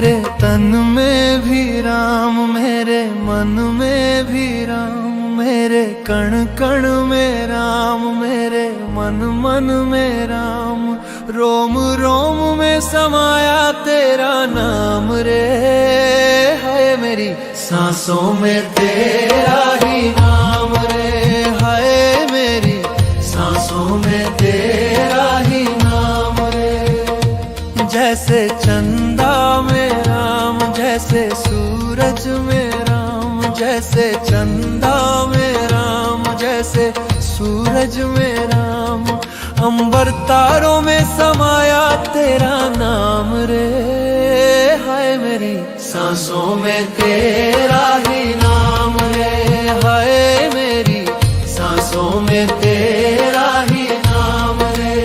मेरे तन में भी राम, मेरे मन में भी राम, मेरे कण कण में राम, मेरे मन मन में राम, रोम रोम में समाया तेरा नाम रे। है मेरी सांसों में तेरा ही नाम रे, है मेरी सांसों में तेरा ही नाम रे। जैसे चंदा में राम, जैसे सूरज में राम, जैसे चंदा में राम, जैसे सूरज में राम, अंबर तारों में समाया तेरा नाम रे। हाय मेरी सांसों में तेरा ही नाम रे, हाय मेरी सांसों में तेरा ही नाम रे।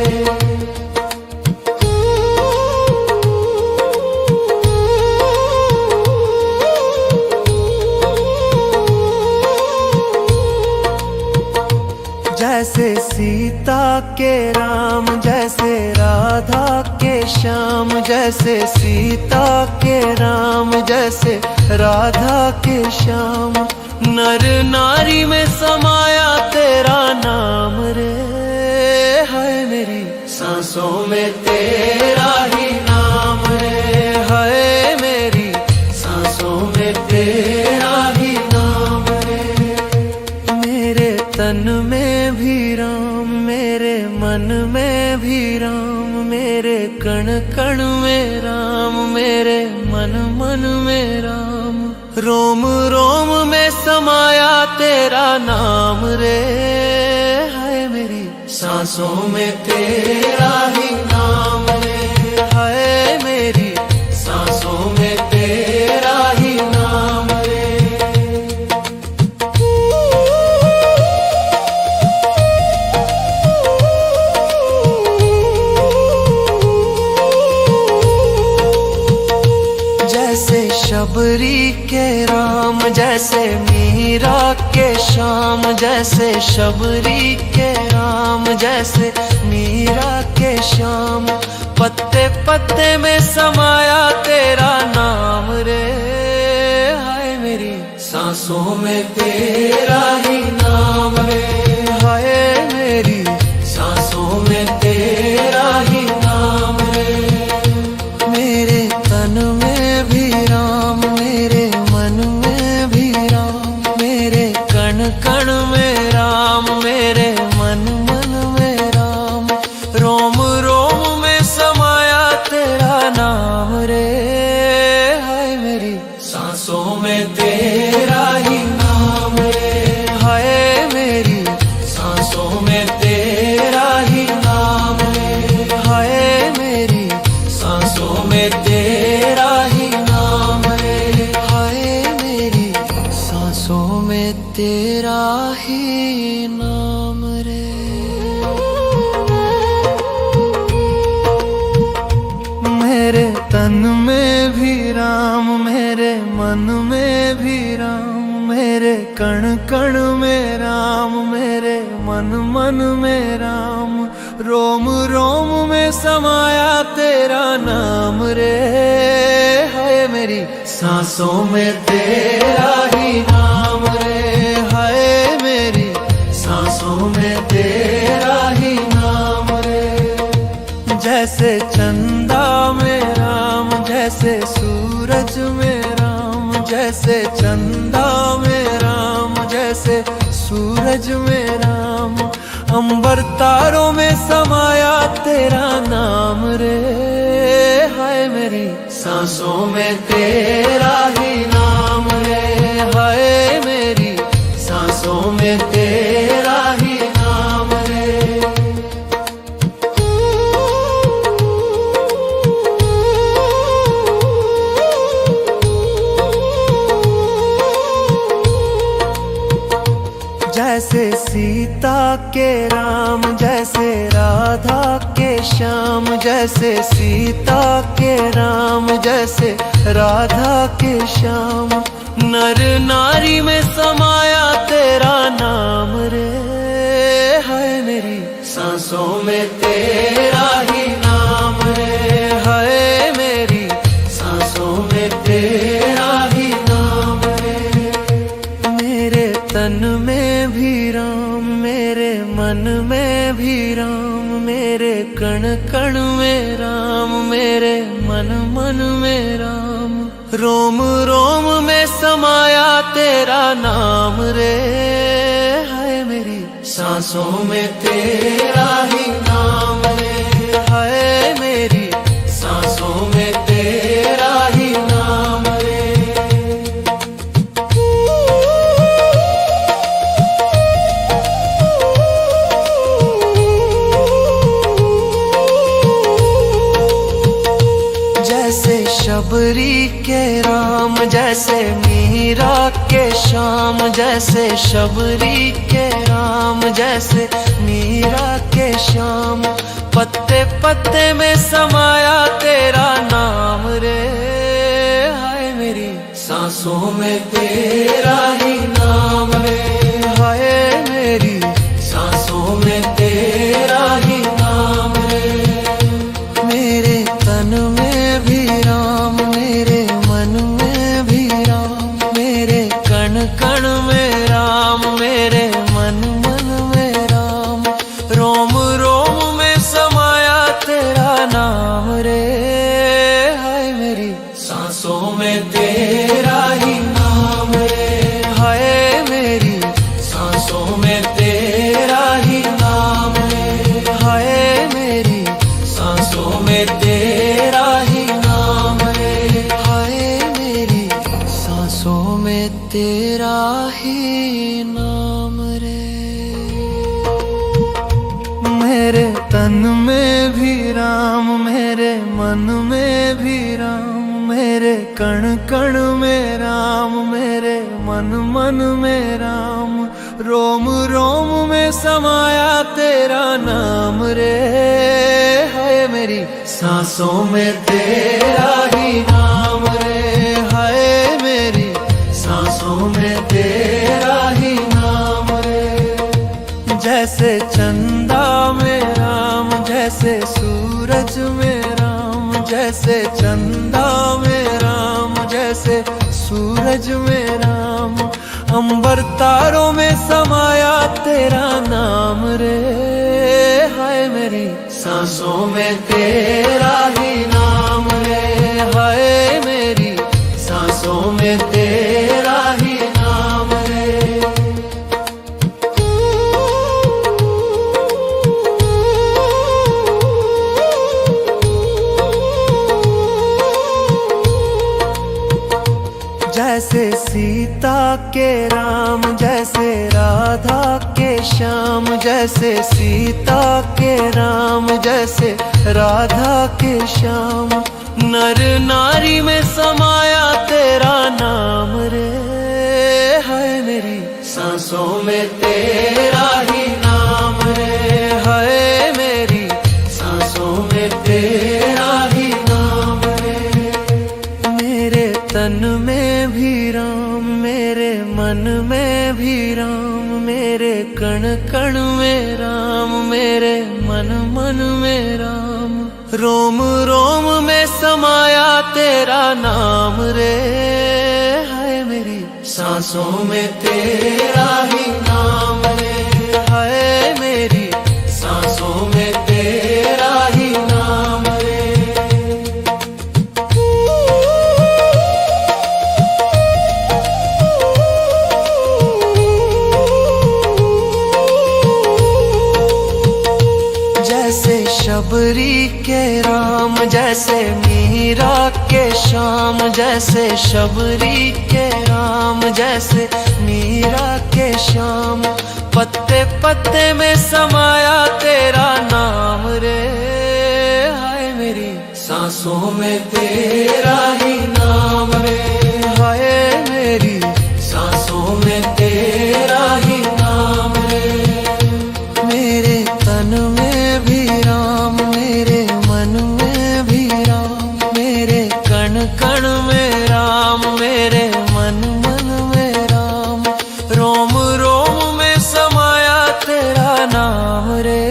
जैसे सीता के राम, जैसे राधा के श्याम, जैसे सीता के राम, जैसे राधा के श्याम, नर नारी में समाया तेरा नाम रे। है मेरी सांसों में तेरा ही नाम रे, है मेरी सांसों में तेरा ही नाम रे। मेरे तन में भी राम, मेरे मन में भी राम, मेरे कण कण में राम, मेरे मन मन में राम, रोम रोम में समाया तेरा नाम रे। है मेरी सांसों में तेरा ही नाम रे, है मेरी सांसों में तेरा ही नाम रे। जैसे शबरी के राम, जैसे मीरा के श्याम, जैसे शबरी के राम, जैसे मीरा के श्याम, पत्ते पत्ते में समाया तेरा नाम रे। हाय मेरी सांसों में तेरा ही नाम रे, हाय मेरी सांसों में तेरा ही नाम रे। मेरे तन में भी राम, मेरे मन में भी राम, मेरे कण कण में राम, मेरे मन मन में राम, रोम रोम में समाया तेरा नाम रे। हाय मेरी सांसों में तेरा ही नाम रे, हाय मेरी सांसों में तेरा ही नाम रे, हाय मेरी सांसों में तेरा ही नाम रे, हाय मेरी सांसों में तेरा ही नाम रे। मेरे तन में भी राम, मेरे मन में भी राम, मेरे कण कण में राम, मेरे मन मन में राम, रोम रोम में समाया तेरा नाम रे। है मेरी सांसों में तेरा ही नाम रे, है मेरी सांसों में तेरा ही नाम रे। जैसे चंदा में राम, जैसे सूरज में राम, जैसे चंदा में राम, जैसे सूरज में राम, अंबर तारों में समाया तेरा नाम रे। हाय मेरी सांसों में तेरा ही नाम रे, हाय मेरी सांसों में तेरा ही नाम रे। जैसे सीता के राम, जैसे राधा के श्याम, जैसे सीता के राम, जैसे राधा के श्याम, नर नारी में समाया तेरा नाम रे। है मेरी सांसों में तेरा ही नाम रे, है मेरी सांसों में कण कण में राम, मेरे मन मन में राम। रोम रोम में समाया तेरा नाम रे, हाय मेरी सांसों में तेरा ही नाम रे, हाय मेरी सांसों में तेरा ही नाम रे। जैसे शबरी के राम, जैसे मीरा के श्याम, जैसे शबरी के राम, जैसे मीरा के श्याम। पत्ते पत्ते में समाया तेरा नाम रे, हाय मेरी सांसों में तेरा ही नाम रे, हाय मेरी सांसों में तेरा ही नाम रे। मेरे तन में भी राम, मेरे मन में भी राम, मेरे कण कण में राम, मेरे मन मन में राम। रोम रोम में समाया तेरा नाम रे, हाय मेरी सांसों में तेरा ही नाम रे, हाय मेरी सांसों में तेरा ही नाम रे, हाय मेरी सांसों में तेरा ही नाम रे, हाय मेरी सांसों में तेरा ही नाम रे। मेरे तन में भी राम, मेरे मन में भी राम, मेरे कण कण में राम, मेरे मन मन में राम। रोम रोम में समाया तेरा नाम रे, हाय मेरी सांसों में तेरा ही नाम रे, हाय मेरी सांसों में तेरा ही नाम रे। जैसे चंदा में राम, जैसे सूरज में राम, जैसे चंदा में राम, जैसे सूरज में राम। अंबर तारों में समाया तेरा नाम रे, हाय मेरी सांसों में तेरा ही नाम रे, हाय मेरी सांसों में तेरा ही नाम रे। जैसे सीता के राम, जैसे राधा के श्याम, जैसे सीता के राम, जैसे राधा के श्याम। नर नारी में समाया तेरा नाम रे, हाय मेरी सांसों में तेरा ही नाम रे, हाय मेरी सांसों में तेरा ही नाम रे। मेरे तन में भी राम, मेरे मन में भी राम, मेरे कण कण में राम, मेरे मन मन में राम। रोम रोम में समाया तेरा नाम रे, हाय मेरी सांसों में तेरा ही नाम रे, हाय मेरी सांसों में तेरा ही नाम रे। जैसे शबरी के राम, जैसे मीरा के श्याम, जैसे शबरी के राम, जैसे मीरा के श्याम। पत्ते पत्ते में समाया तेरा नाम रे, हाय मेरी सांसों में तेरा ही नाम रे, हाय मेरी सांसों में तेरा ही नाम रे। मेरे तन में भी राम, मेरे मन में भी राम, मेरे कण कण में राम, मेरे मन मन में राम। रोम रोम में समाया तेरा नाम रे,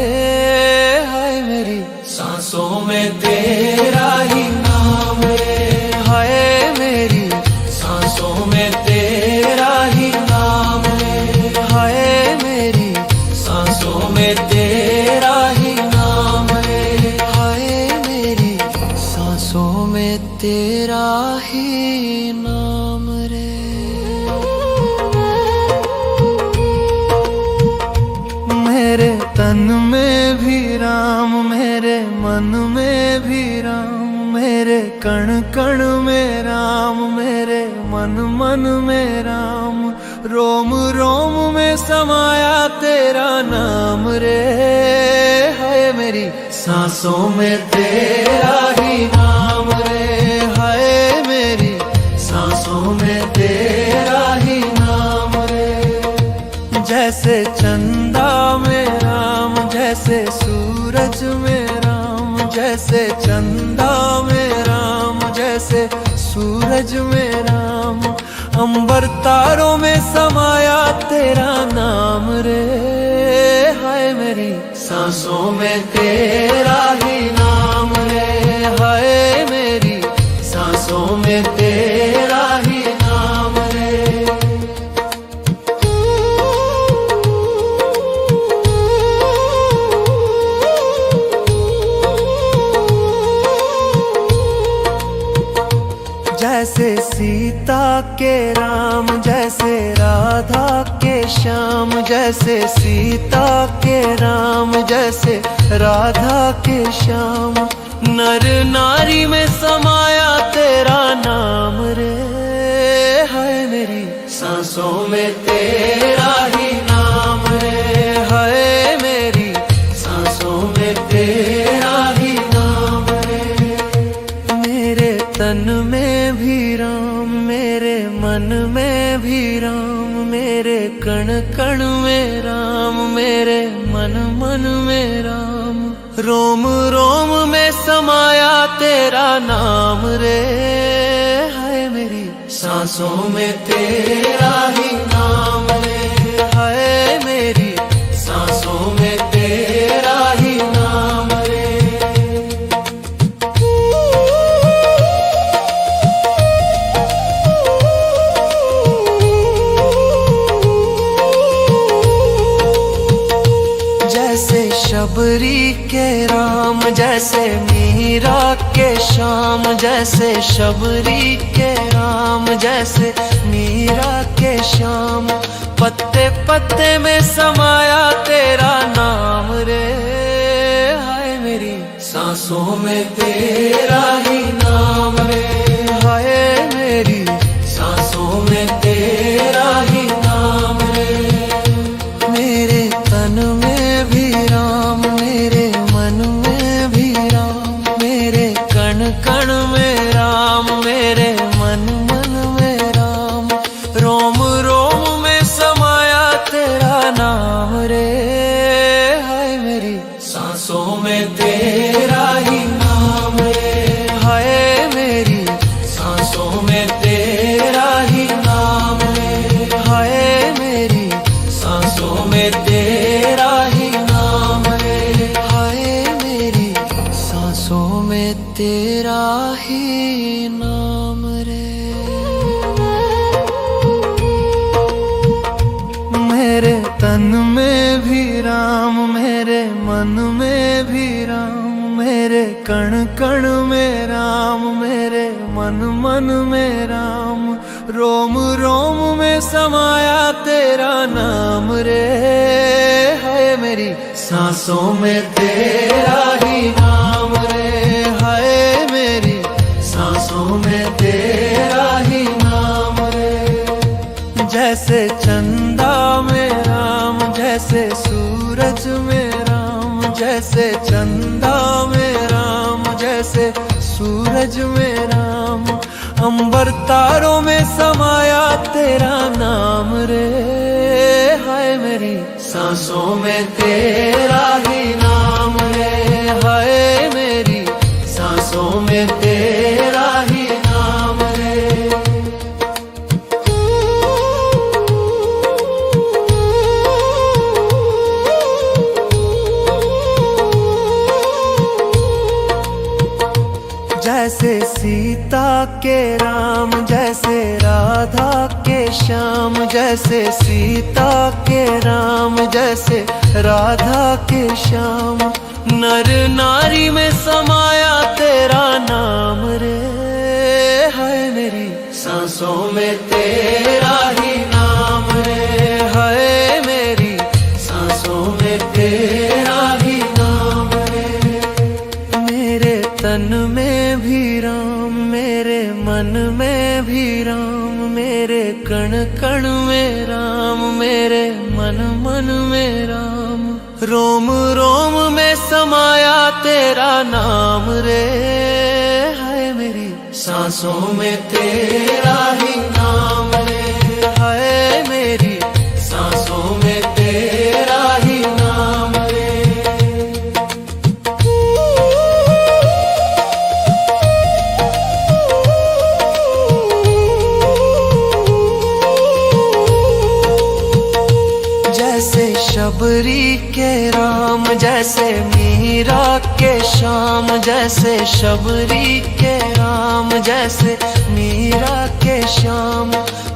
हाय मेरी सांसों में तेरा ही नाम रे, हाय मेरी सांसों में तेरा ही नाम रे, हाय मेरी सांसों में तेरा ही नाम रे। ही नाम रे। मेरे तन में भी राम, मेरे मन में भी राम, मेरे कण कण में राम, मेरे मन मन में राम, रोम रोम में समाया तेरा नाम रे। हाय मेरी सांसों में तेरा ही नाम रे। हाय मेरी सांसों में तेरा ही नाम रे। जैसे चंदा में राम, जैसे सूरज में राम, जैसे चंदा में राम, जैसे सूरज में राम, अंबर तारों में समाया तेरा नाम रे। हाय मेरी सांसों में तेरा ही नाम रे। हाय मेरी सांसों में तेरा ही नाम रे। जैसे सीता के राम, जैसे राधा के श्याम, जैसे सीता के राम, जैसे राधा के श्याम, नर नारी में समाया तेरा नाम रे। हाय मेरी सांसों में तेरा ही नाम रे। हाय मेरी सांसों में तेरा ही नाम रे। मेरे तन में भी राम, मेरे मन में भी राम, मेरे कण कण में राम, मेरे मन मन में राम, रोम रोम में समाया तेरा नाम रे। हाय मेरी सांसों में तेरा ही नाम रे। हाय मेरी सांसों में तेरा ही नाम रे। जैसे शबरी के राम, जैसे मीरा के श्याम, जैसे शबरी के राम, जैसे मीरा के श्याम, पत्ते पत्ते में समाया तेरा नाम रे। हाय मेरी सांसों में तेरा ही नाम रे। हाय मेरी सांसों में तेरा ही नाम रे। मेरे तन में भी राम, मेरे मन में भी राम, मेरे कण कण में राम, मेरे मन मन में राम, रोम रोम में समाया तेरा नाम रे। हाय मेरी सांसों में तेरा ही नाम रे। हाय मेरी सांसों में तेरा ही नाम रे। हाय मेरी सांसों में तेरा ही नाम रे। हाय मेरी सांसों में तेरा ही नाम रे। मेरे तन में भी राम, मेरे मन में भी राम, मेरे कण कण में राम, मेरे मन मन में राम, रोम रोम में समाया तेरा नाम रे। हाय मेरी सांसों में तेरा ही नाम रे। हाय मेरी सांसों में तेरा ही नाम रे। जैसे चंदा में राम, जैसे सूरज में राम, जैसे चंदा में राम, जैसे सूरज में राम, अंबर तारों में समाया तेरा नाम रे। हाय मेरी सांसों में तेरा ही नाम रे। हाय मेरी सांसों में तेरा ही नाम रे। जैसे सीता के राम, जैसे राधा के श्याम, जैसे सीता के राम, जैसे राधा के श्याम, नर नारी में समाया तेरा नाम रे। सांसों में तेरा ही नाम रे, हाय मेरी सांसों में तेरा ही नाम रे। मेरे तन में भी राम, मेरे मन में भी राम, मेरे कण कण में राम, मेरे मन मन में राम। रोम रोम में समाया तेरा नाम रे, हाय मेरी सांसों में तेरा ही नाम रे, हाय मेरी सांसों में तेरा ही नाम रे। जैसे शबरी के राम, जैसे मीरा के श्याम, जैसे शबरी के राम, जैसे मीरा के श्याम।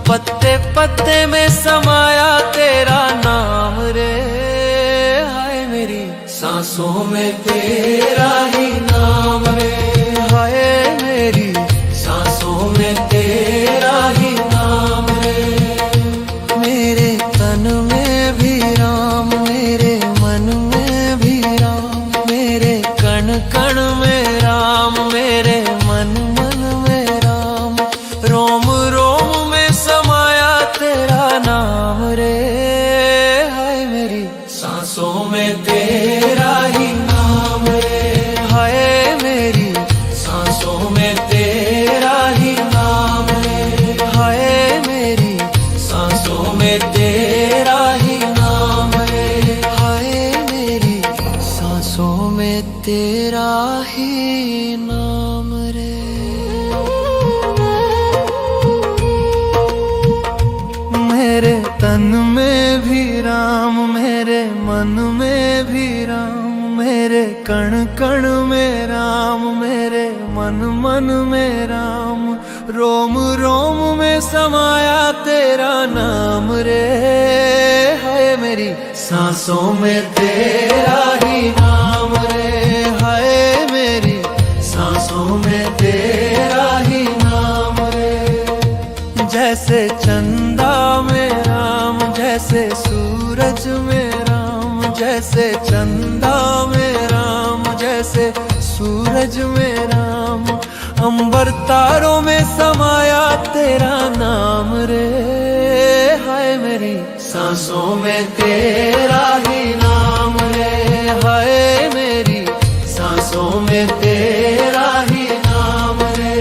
पत्ते पत्ते में समाया तेरा नाम रे, हाय मेरी सांसों में तेरा ही नाम रे, हाय मेरी सांसों में तेरा ही नाम रे। मेरे तन में भी राम, मेरे मन में भी राम, मेरे कण कण में राम, मेरे मन मन में राम। रोम रोम में समाया तेरा नाम रे, हाय मेरी सांसों में तेरा ही नाम रे, हाय मेरी सांसों में तेरा ही नाम रे, हाय मेरी सांसों में तेरा ही नाम रे, हाय मेरी सांसों में तेरा ही नाम रे। मेरे तन में भी राम, मेरे मन में भी राम, मेरे कण कण में राम, मेरे मन मन में राम। रोम रोम में समाया तेरा नाम रे, हाय मेरी सांसों में तेरा ही नाम रे, हाय मेरी सांसों में तेरा ही नाम रे। जैसे चंदा में राम, जैसे सूरज में राम, जैसे चंदा में राम, जैसे सूरज में राम। अंबर तारों में समाया तेरा नाम रे, हाय मेरी सांसों में तेरा ही नाम रे, हाय मेरी सांसों में तेरा ही नाम रे।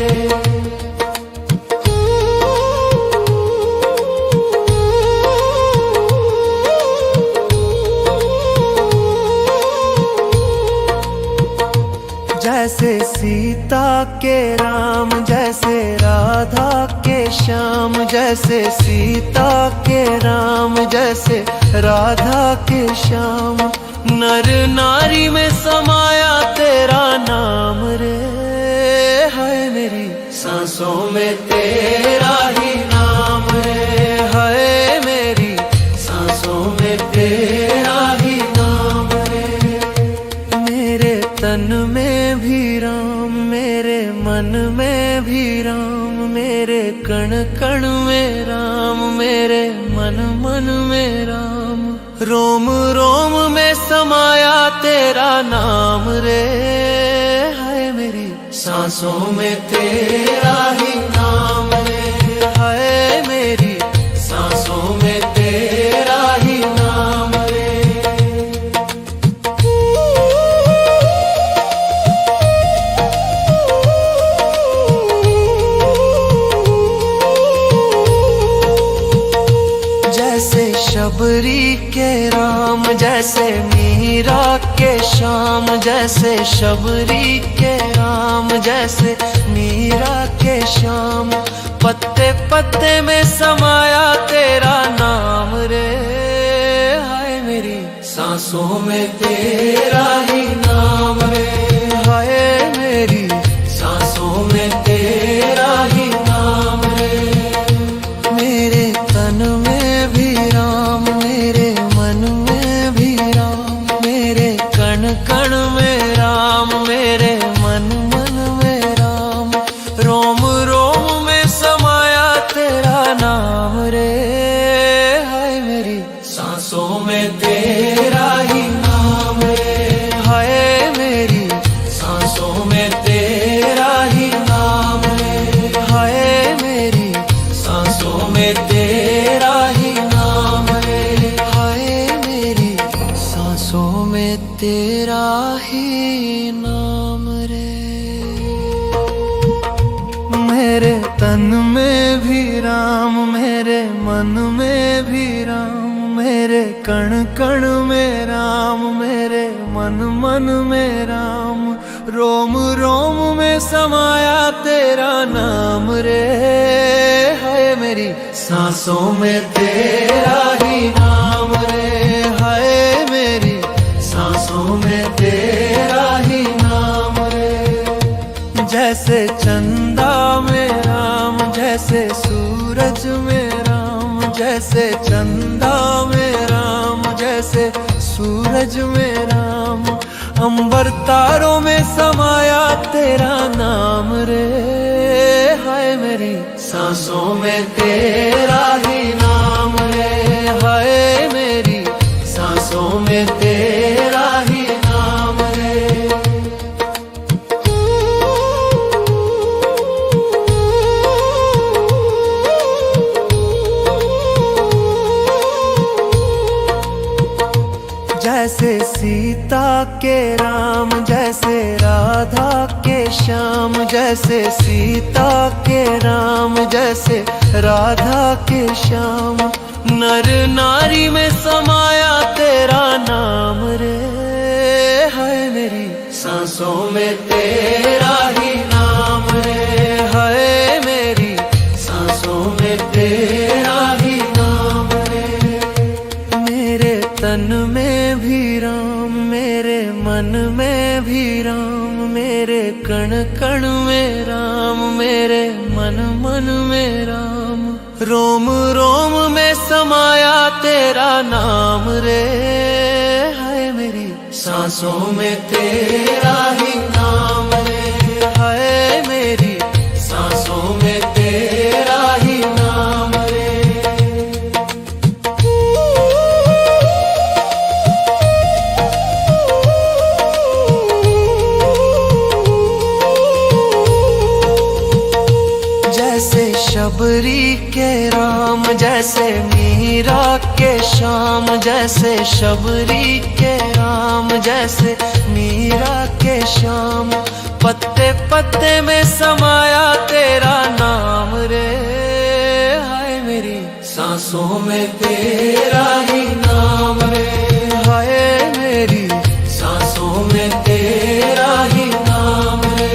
जैसे सीता के राम, जैसे राधा के श्याम, जैसे सीता के राम, जैसे राधा के श्याम। नर नारी में समाया तेरा नाम रे, हाय मेरी सांसों में तेरा ही नाम रे, हाय मेरी सांसों में तेरा ही नाम रे। मेरे तन में भी राम, मेरे मन में भी राम, मेरे कण कण में राम, मेरे मन मन में राम। रोम रोम में समाया तेरा नाम रे, हाय मेरी सांसों में तेरा ही नाम रे, हाय मेरी सांसों में तेरा ही नाम रे। जैसे शबरी के राम, जैसे मीरा के श्याम, जैसे शबरी के राम, जैसे मीरा के श्याम। पत्ते पत्ते में समाया तेरा नाम रे, हाय मेरी सांसों में तेरा ही नाम रे, हाय मेरी सांसों में तेरा ही नाम रे। मेरे तन में भी राम, मेरे मन में भी राम, मेरे कण कण में राम, मेरे मन मन में राम। रोम रोम में समाया कण कण में राम, मेरे मन मन में राम, रोम रोम में समाया तेरा नाम रे। हाय मेरी सांसों में तेरा ही नाम रे, हाय मेरी सांसों में तेरा ही नाम रे। जैसे चंदा में राम, जैसे सूरज में राम, जैसे चंदा में राम, जैसे सूरज में राम, अंबर तारों में समाया तेरा नाम रे। हाय मेरी सांसों में तेरा ही नाम रे, हाय मेरी सांसों में तेरा ही नाम रे। जैसे सीता के राम, जैसे राधा के श्याम, जैसे सीता के राम, जैसे राधा के श्याम, नर नारी में समाया तेरा नाम रे। हाय मेरी सांसों में तेरा ही नाम रे, हाय मेरी सांसों में तेरा ही नाम रे। मेरे तन में भी राम, मेरे मन में भी राम, मेरे कण कण में राम, मेरे मन मन में राम, रोम रोम में समाया तेरा नाम रे। हाय मेरी सांसों में तेरा ही नाम रे, हाय मेरी सांसों में तेरा ही नाम रे। जैसे शबरी के राम, जैसे मीरा के श्याम, जैसे शबरी के राम, जैसे मीरा के श्याम, पत्ते पत्ते में समाया तेरा नाम रे। हाय मेरी सांसों में तेरा ही नाम रे, हाय मेरी सांसों में तेरा ही नाम रे।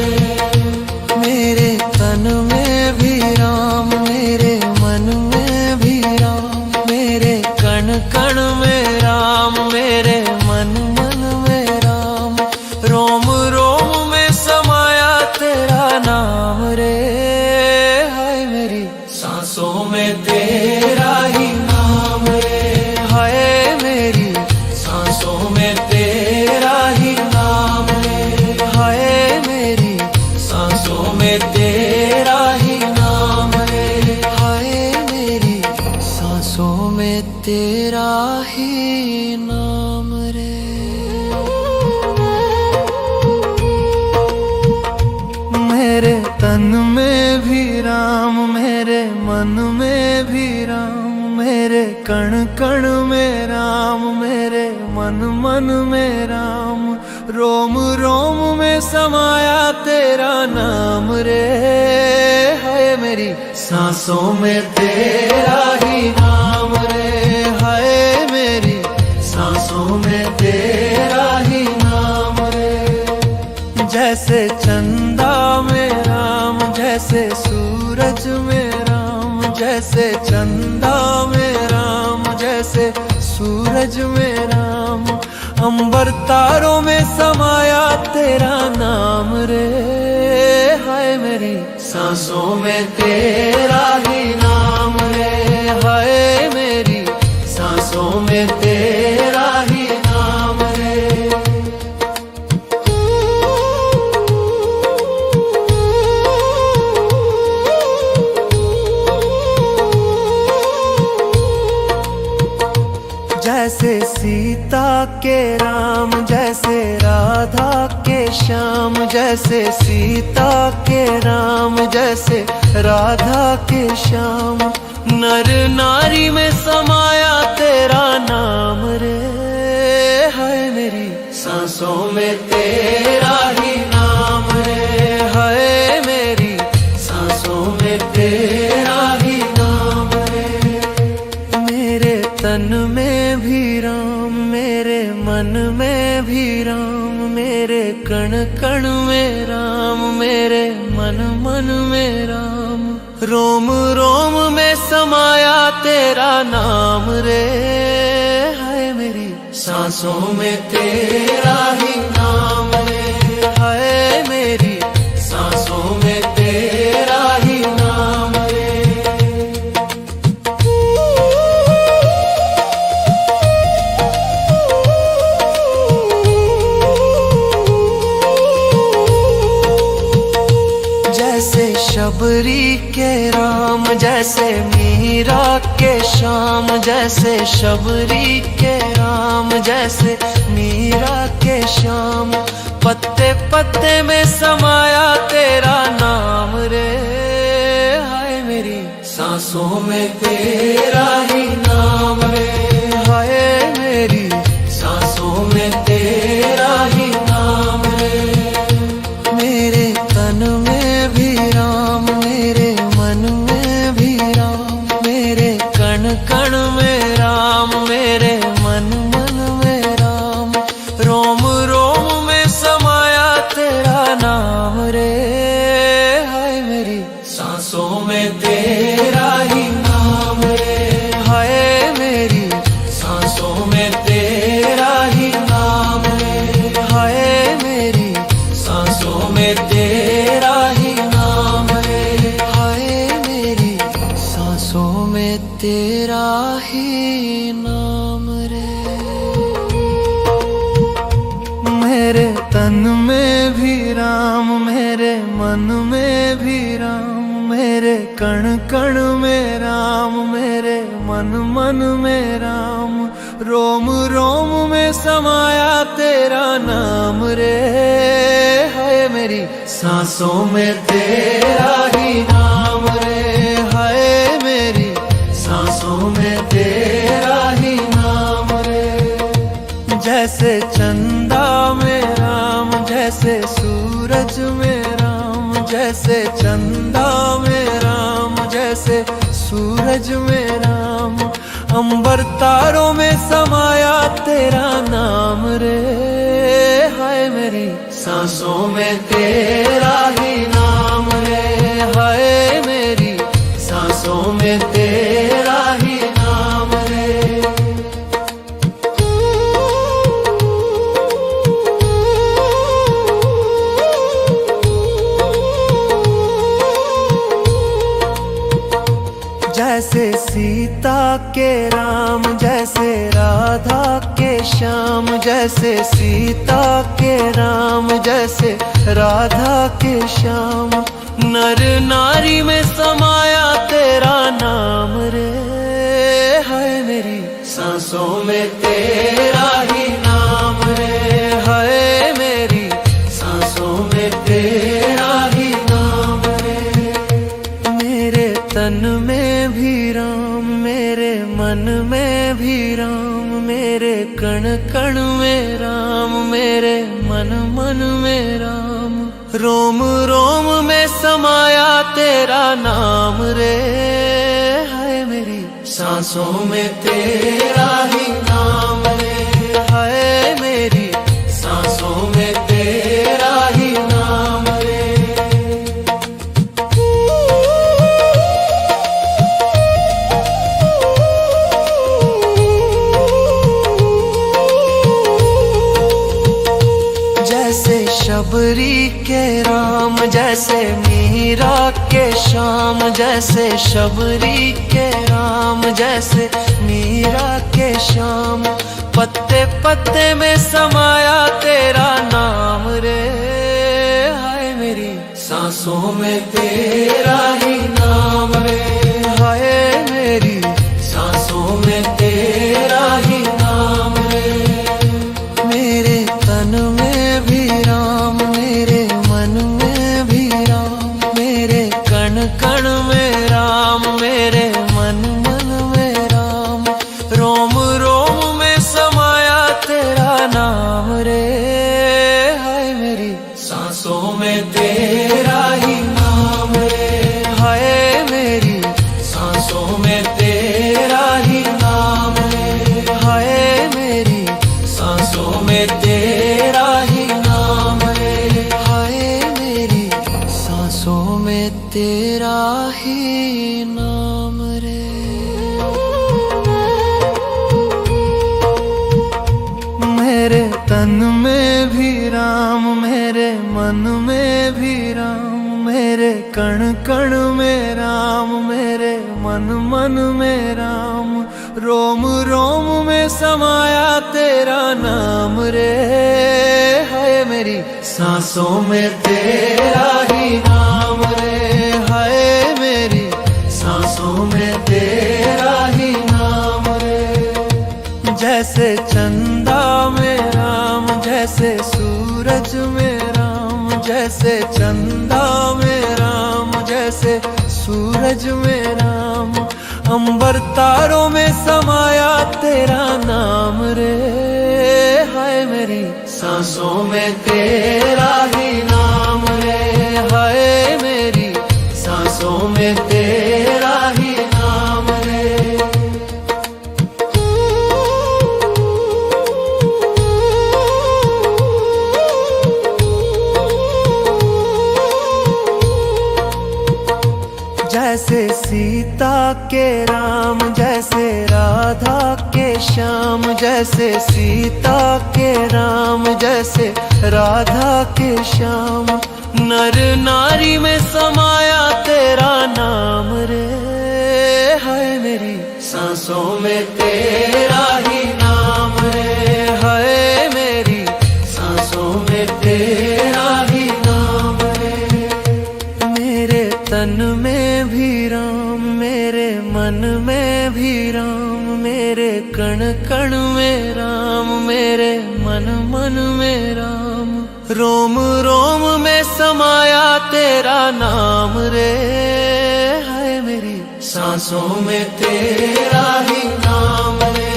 मेरे तन में भी राम, मेरे मन में भी राम, मेरे कण कण में राम, मेरे मन मन में राम, रोम रोम में समाया तेरा नाम रे। हाय मेरी सांसों में तेरा ही नाम रे, हाय मेरी सांसों में तेरा ही नाम रे, हाय मेरी सांसों में तेरा ही नाम रे, हाय मेरी सांसों में तेरा ही नाम रे। मेरे तन में भी राम, मेरे मन में भी राम, मेरे कण कण में राम, मेरे मन मन में राम, रोम रोम में समाया तेरा नाम रे। हाय मेरी सांसों में तेरा ही नाम रे, हाय मेरी सांसों में तेरा ही नाम रे। जैसे चंदा में राम, जैसे सूरज में राम, जैसे चंदा में राम, जैसे सूरज में राम, अंबर तारों में समाया तेरा नाम रे। हाय मेरी सांसों में तेरा ही नाम रे, हाय मेरी सांसों में तेरा ही नाम रे। जैसे सीता के राम, जैसे राधा के श्याम, जैसे सीता के राम, जैसे राधा के श्याम, नर नारी में समाया तेरा नाम रे। हाय मेरी सांसों में तेरा ही नाम रे, हाय मेरी सांसों में तेरा ही नाम रे। मेरे तन में भी कण कण में राम, मेरे मन मन में राम। रोम रोम में समाया तेरा नाम रे, हाय मेरी सांसों में तेरा ही नाम रे, हाय मेरी सांसों में तेरा ही नाम रे। जैसे शबरी के राम, जैसे मीरा के श्याम, जैसे शबरी के राम, जैसे मीरा के श्याम। पत्ते पत्ते में समाया तेरा नाम रे, हाय मेरी सांसों में तेरा ही नाम रे, हाय मेरी सांसों में तेरा ही नाम रे। मेरे तन में भी राम, मेरे मन में भी राम, मेरे कण कण में राम, मेरे मन मन में राम। रोम रोम में समाया तेरा नाम रे, हाय मेरी सांसों में तेरा ही नाम रे, हाय मेरी सांसों में तेरा ही नाम रे, हाय मेरी सांसों में तेरा ही नाम रे, हाय मेरी सांसों में तेरा ही नाम रे। मेरे तन में भी राम, मेरे मन में भी राम, मेरे कण कण में राम, मेरे मन मन में राम। रोम रोम में समाया तेरा नाम रे, हाय मेरी सांसों में तेरा ही नाम रे, हाय मेरी सांसों में तेरा ही नाम रे। जैसे चंदा में राम, जैसे सूरज में राम, जैसे चंदा में राम, जैसे सूरज में राम। अंबर तारों में समाया तेरा नाम रे, हाय मेरी सांसों में तेरा ही नाम रे, हाय मेरी सांसों में तेरा ही नाम रे। जैसे सीता के राम, जैसे राधा के श्याम, जैसे सीता के राम, जैसे राधा के श्याम। नर नारी में समाया तेरा नाम रे, हाय मेरी सांसों में तेरा ही नाम रे, हाय मेरी सांसों में तेरा ही नाम रे। मेरे तन में भी राम, मेरे मन में भी राम, मेरे कण कण में राम, मेरे मन मन में राम। रोम रोम में समाया तेरा नाम रे, हाय मेरी सांसों में तेरा ही नाम रे, हाय मेरी सांसों में तेरा ही नाम रे। जैसे शबरी के राम, जैसे मीरा के श्याम, जैसे शबरी के राम, जैसे मीरा के श्याम। पत्ते पत्ते में समाया तेरा नाम रे, हाय मेरी सांसों में तेरा ही नाम रे, हाय मेरी सांसों में तेरा ही नाम रे। मेरे तन में भी राम, मेरे मन में भी राम, मेरे कण कण में राम, मेरे मन मन में राम। रोम रोम में समाया तेरा नाम रे, हाय मेरी सांसों में तेरा ही नाम रे, हाय मेरी नाम रे। मेरे तन में भी राम, मेरे मन में भी राम, मेरे कण कण में राम, मेरे मन मन में राम, रोम रोम में समाया तेरा नाम रे। है मेरी सांसों में तेरा ही नाम रे। है मेरी सांसों में तेरा ही नाम रे। जैसे चंदा में राम, जैसे सूरज में राम, जैसे चंदा में राम, जैसे सूरज में राम, अंबर तारों में समाया तेरा नाम रे। हाय मेरी सांसों में तेरा ही नाम रे। हाय मेरी सांसों में तेरा ही नाम रे। जैसे सीता के राम, जैसे राधा के श्याम, जैसे सीता के राम, जैसे राधा के श्याम, नर नारी में समाया तेरा नाम रे। है मेरी सांसों में तेरा ही नाम रे। है मेरी सांसों में तेरा ही नाम रे। मेरे तन में भी राम, मेरे मन में भी राम, मेरे कण कण में राम, मेरे मन मन में राम, रोम रोम में समाया तेरा नाम रे। है मेरी सांसों में तेरा ही नाम रे।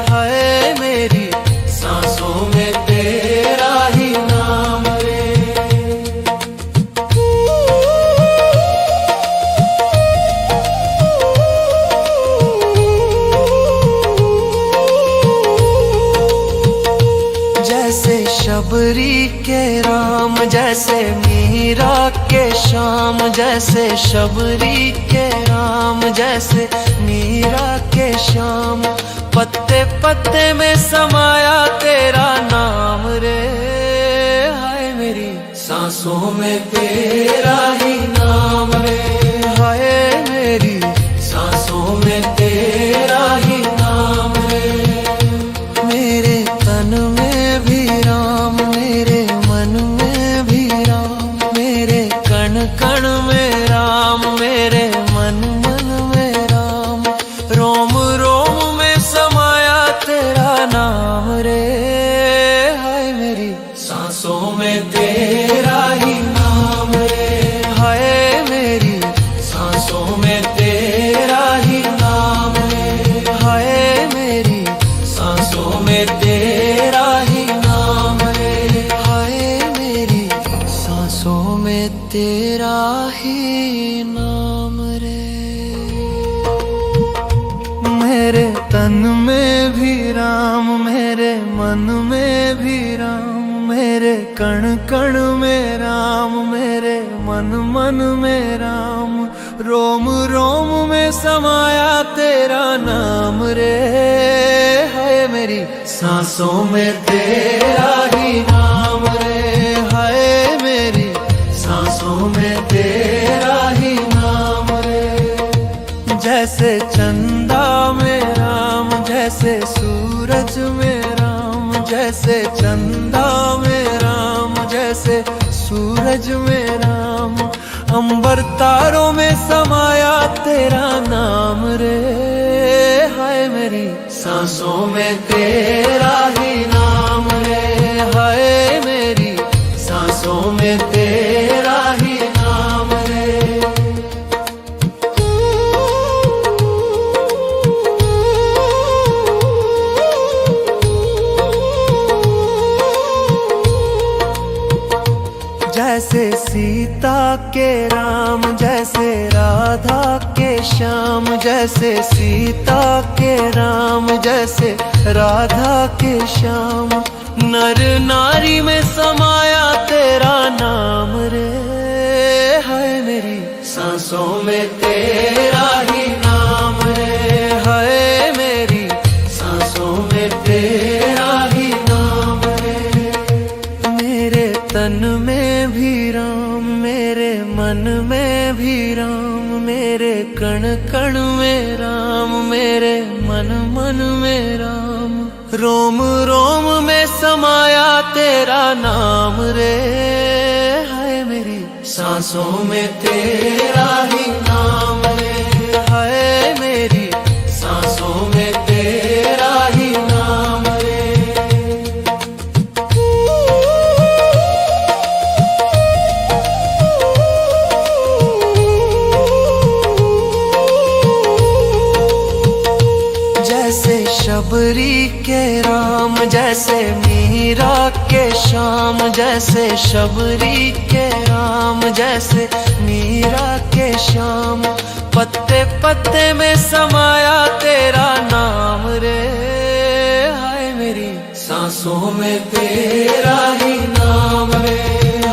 है मेरी सांसों में तेरा ही नाम रे। जैसे शबरी के राम, जैसे मीरा के श्याम, जैसे शबरी के राम, जैसे मीरा के श्याम, पत्ते पत्ते में समाया तेरा नाम रे। हाय मेरी सांसों में तेरा ही नाम रे। हाय मेरी सांसों में तेरा ही नाम रे। मेरे तन में भी राम, मेरे मन में भी राम, मेरे कण कण में राम, मेरे मन मन में राम, रोम रोम में समाया तेरा नाम रे। हाय मेरी सांसों में तेरा ही नाम रे। हाय मेरी सांसों में तेरा ही नाम रे। हाय मेरी सांसों में तेरा ही नाम रे। हाय मेरी सांसों में तेरा ही नाम रे। मेरे तन में भी राम, मेरे मन में भी राम, मेरे कण कण में राम, मेरे मन मन में राम, रोम रोम में समाया तेरा नाम रे। है मेरी सांसों में तेरा ही नाम रे। है मेरी सांसों में तेरा ही नाम रे। जैसे चंदा में राम, जैसे सूरज में राम, जैसे चंदा में राम, जैसे सूरज में राम, अंबर तारों में समाया तेरा नाम रे। हाय मेरी सांसों में तेरा ही नाम रे। हाय मेरी सांसों में तेरा ही नाम रे। जैसे सीता के राम, जैसे राधा के श्याम, जैसे सीता के राम, जैसे राधा के श्याम, नर नारी में समाया तेरा नाम रे। है मेरी सांसों में तेरा ही नाम रे। हाय मेरी सांसों में तेरा ही नाम रे। मेरे तन में भी राम, मेरे मन में भी राम, मेरे कण कण में राम, मेरे मन मन में राम। रोम रोम में समाया तेरा नाम रे। हाय मेरी सांसों में तेरा ही नाम रे। हाय मेरी सांसों में तेरा ही नाम रे। जैसे शबरी के राम, जैसे मीरा के श्याम, जैसे शबरी के राम, जैसे मीरा के श्याम। पत्ते पत्ते में समाया तेरा नाम रे। हाय मेरी सांसों में तेरा ही नाम रे।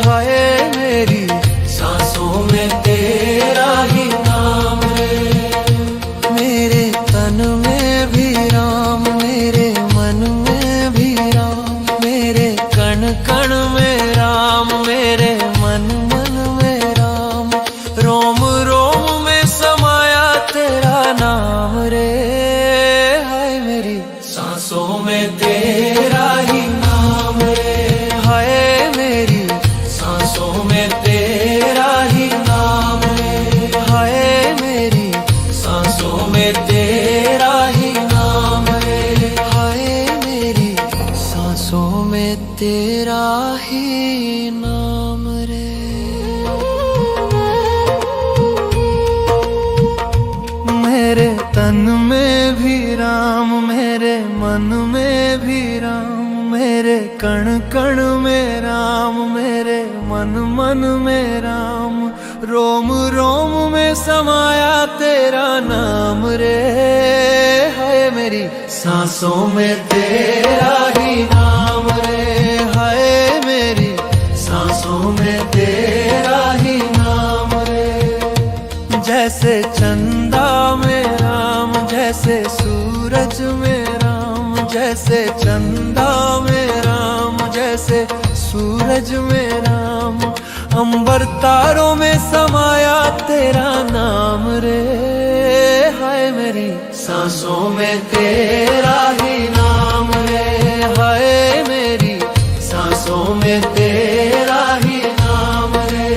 हाय मेरी सांसों में तेरा ही नाम रे। मेरे तन में भी राम, मेरे मन में भी राम, मेरे कण कण में राम, मेरे मन मन में राम। रोम रोम में समाया तेरा नाम रे। हाय मेरी सांसों में तेरा ही नाम रे। हाय मेरी सांसों में तेरा ही नाम रे। हाय मेरी सांसों में तेरा ही नाम रे। हाय मेरी सांसों में तेरा ही नाम रे। मेरे तन में भी राम, मेरे मन में भी राम, मेरे कण कण में राम, मेरे मन मन में राम। रोम रोम में समाया तेरा नाम रे। हाय मेरी सांसों में तेरा ही नाम रे। हाय मेरी सांसों में तेरा ही नाम रे। जैसे चंदा में राम, जैसे सूरज में राम, जैसे चंदा में राम, जैसे सूरज में राम। अंबर तारों में समाया तेरा नाम रे। हाय मेरी सांसों में तेरा ही नाम रे। हाय मेरी सांसों में तेरा ही नाम रे।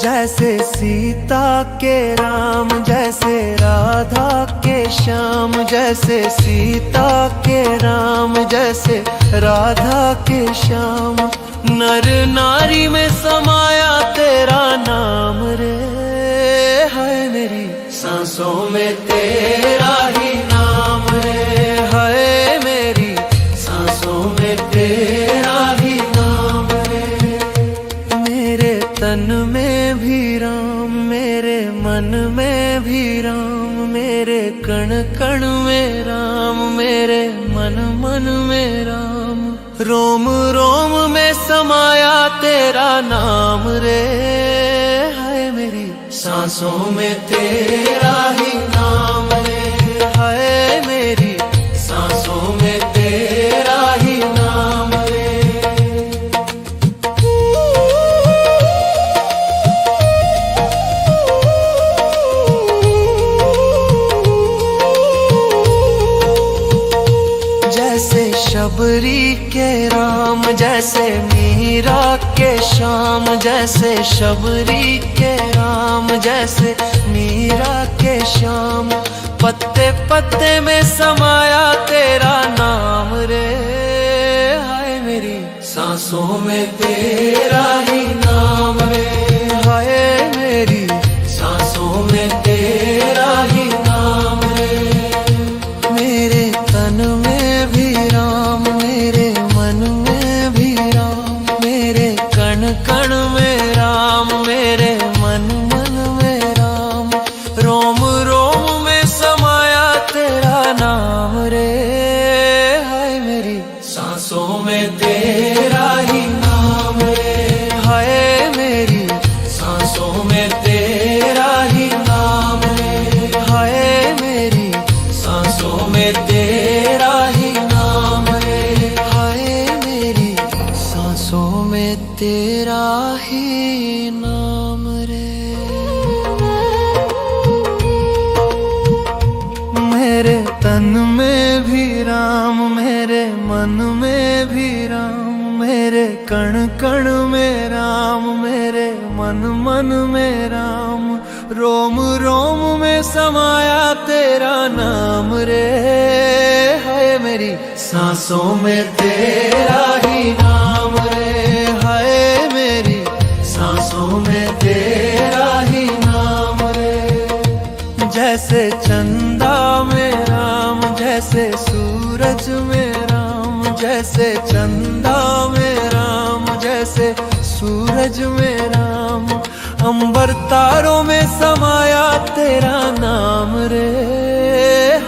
जैसे सीता के राम, जैसे राधा के श्याम, जैसे सीता के राम, जैसे राधा के श्याम। नर नारी में समाया तेरा नाम रे। हाय मेरी सांसों में तेरा ही नाम रे। हाय मेरी सांसों में तेरा ही नाम रे। मेरे तन में भी राम, मेरे मन में भी राम, मेरे कण कण में राम, मेरे मन मन में राम। रोम रोम में समाया तेरा नाम रे। हाय मेरी सांसों में तेरा ही नाम रे। हाय मेरी सांसों में तेरा ही नाम रे। जैसे शबरी के राम, जैसे मीरा के श्याम, जैसे शबरी के राम, जैसे मीरा के श्याम। पत्ते पत्ते में समाया तेरा नाम रे। हाय मेरी सांसों में तेरा ही नाम रे। हाय मेरी सांसों में तेरा ही नाम रे। मेरे तन में भी राम, मेरे मन में भी राम, मेरे कण कण में राम, मेरे मन मन में राम। रोम रोम में समाया में तेरा ही नाम रे, हाय मेरी सांसों में तेरा ही नाम रे, हाय मेरी सांसों में तेरा ही नाम रे, हाय मेरी सांसों में तेरा ही नाम रे। मेरे तन में भी राम, मेरे मन में भी राम, मेरे कण कण में राम, मेरे मन मन में राम, रोम रोम में समाया तेरा नाम रे, हाय मेरी सांसों में तेरा ही नाम रे, हाय मेरी सांसों में तेरा ही नाम रे। जैसे चंदा में राम, जैसे सूरज में राम, जैसे चंदा में राम, जैसे सूरज में राम, अंबर तारों में समाया तेरा नाम रे,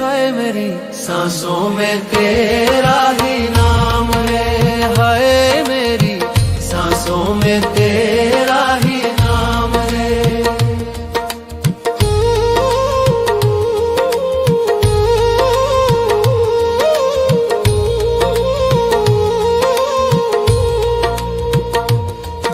हाय मेरी सांसों में तेरा ही नाम रे, हाय मेरी सांसों में तेरा ही नाम रे।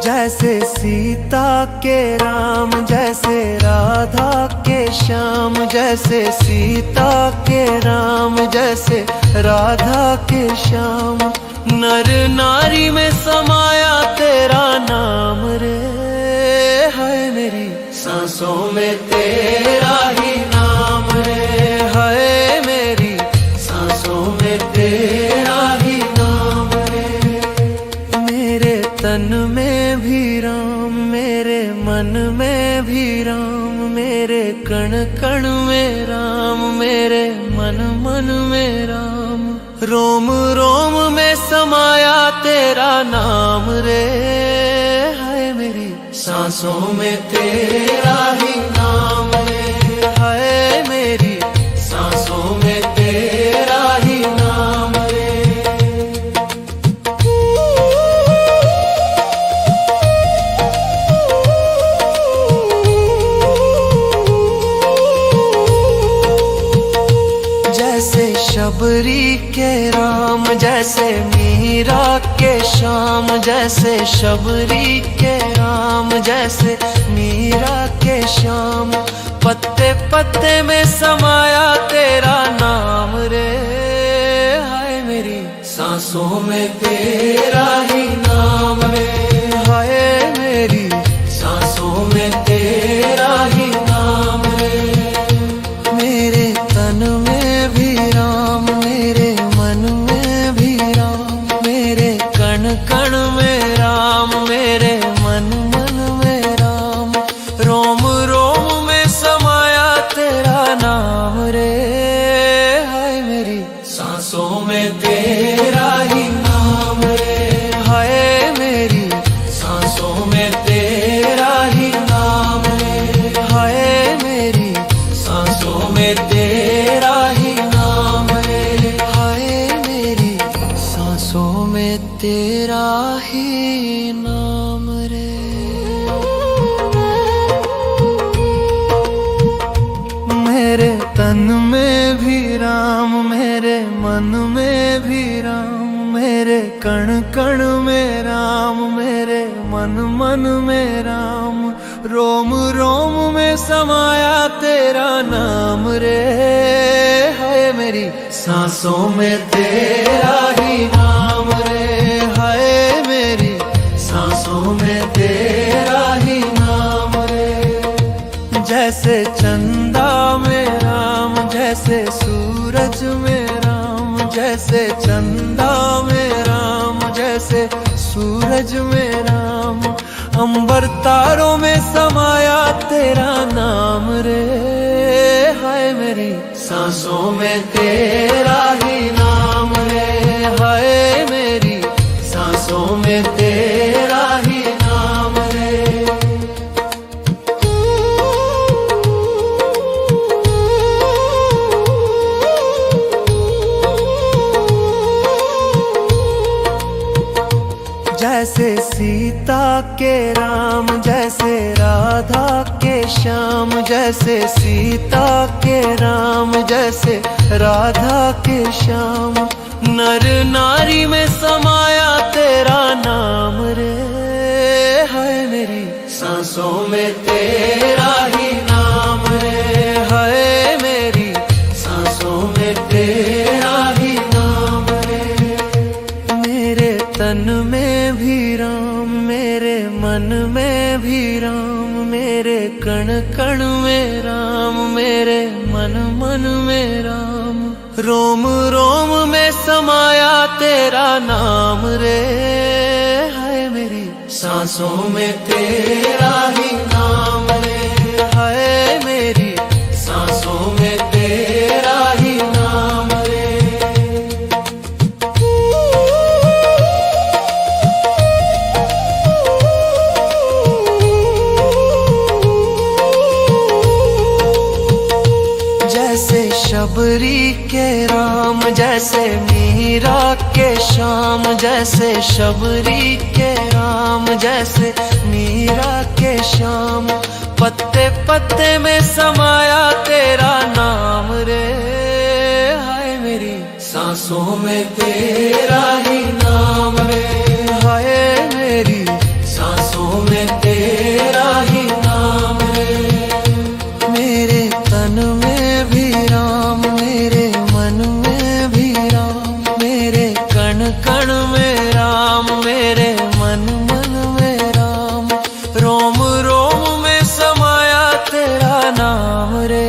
जैसे सीता के राम, जैसे राधा के श्याम, जैसे सीता के राम, जैसे राधा के श्याम, नर नारी में समाया तेरा नाम रे, हाय मेरी सांसों में तेरा ही नाम रे, हाय मेरी सांसों में तेरा ही नाम रे। मेरे तन में भी राम, मेरे मन में भी राम, मेरे कण कण में राम, मेरे मन मन में राम, रोम रोम में समाया तेरा नाम रे, हाय मेरी सांसों में तेरा ही नाम रे, हाय मेरी सांसों में तेरा ही नाम रे। जैसे शबरी के राम, जैसे मीरा के श्याम, जैसे शबरी के राम, जैसे मीरा के श्याम, पत्ते पत्ते में समाया तेरा नाम रे, हाय मेरी सांसों में तेरा ही नाम रे, हाय मेरी सांसों में तेरा ही नाम रे। मेरे तन में भी राम, मेरे मन में भी राम, मेरे कण कण में राम, मेरे मन मन में राम, रोम रोम में समाया तेरा नाम रे, हाय मेरी सांसों में तेरा ही नाम रे, हाय मेरी सांसों में तेरा ही नाम रे, हाय मेरी सांसों में तेरा ही नाम रे, हाय मेरी सांसों में तेरा ही नाम रे। मेरे तन में भी राम, मेरे मन में भी राम, मेरे कण कण में राम, मेरे मन मन में राम, रोम रोम में समाया तेरा नाम रे, हाय मेरी सांसों में तेरा ही नाम रे, हाय मेरी सांसों में तेरा ही नाम रे। जैसे चंदा में राम, जैसे सूरज में राम, जैसे चंदा में राम, जैसे सूरज में राम, अंबर तारों में समाया तेरा नाम रे, हाय मेरी सांसों में तेरा ही नाम रे, हाय मेरी सांसों में तेरा ही नाम रे। जैसे सीता के राम, जैसे राधा के श्याम, जैसे सीता के राम, जैसे राधा के श्याम। नर नारी में समाया तेरा नाम रे, हाय मेरी सांसों में तेरा ही नाम रे, हाय मेरी सांसों में तेरा ही नाम रे। मेरे तन में भी राम, मेरे मन में भी राम, मेरे कण कण में राम, मेरे मन मन में राम। रोम रोम में समाया तेरा नाम रे, हाय मेरी सांसों में तेरा ही नाम रे, हाय मेरी सांसों में तेरा ही नाम रे। जैसे शबरी के राम, जैसे मीरा के श्याम, जैसे शबरी के राम, जैसे मीरा के श्याम। पत्ते पत्ते में समाया तेरा नाम रे, हाय मेरी सांसों में तेरा ही नाम रे, हाय मेरी सांसों में तेरा ही नाम रे। मेरे तन में भी राम, मेरे मन में भी राम, मेरे कण कण में राम, मेरे मन मन में राम। रोम रोम में समाया तेरा नाम रे,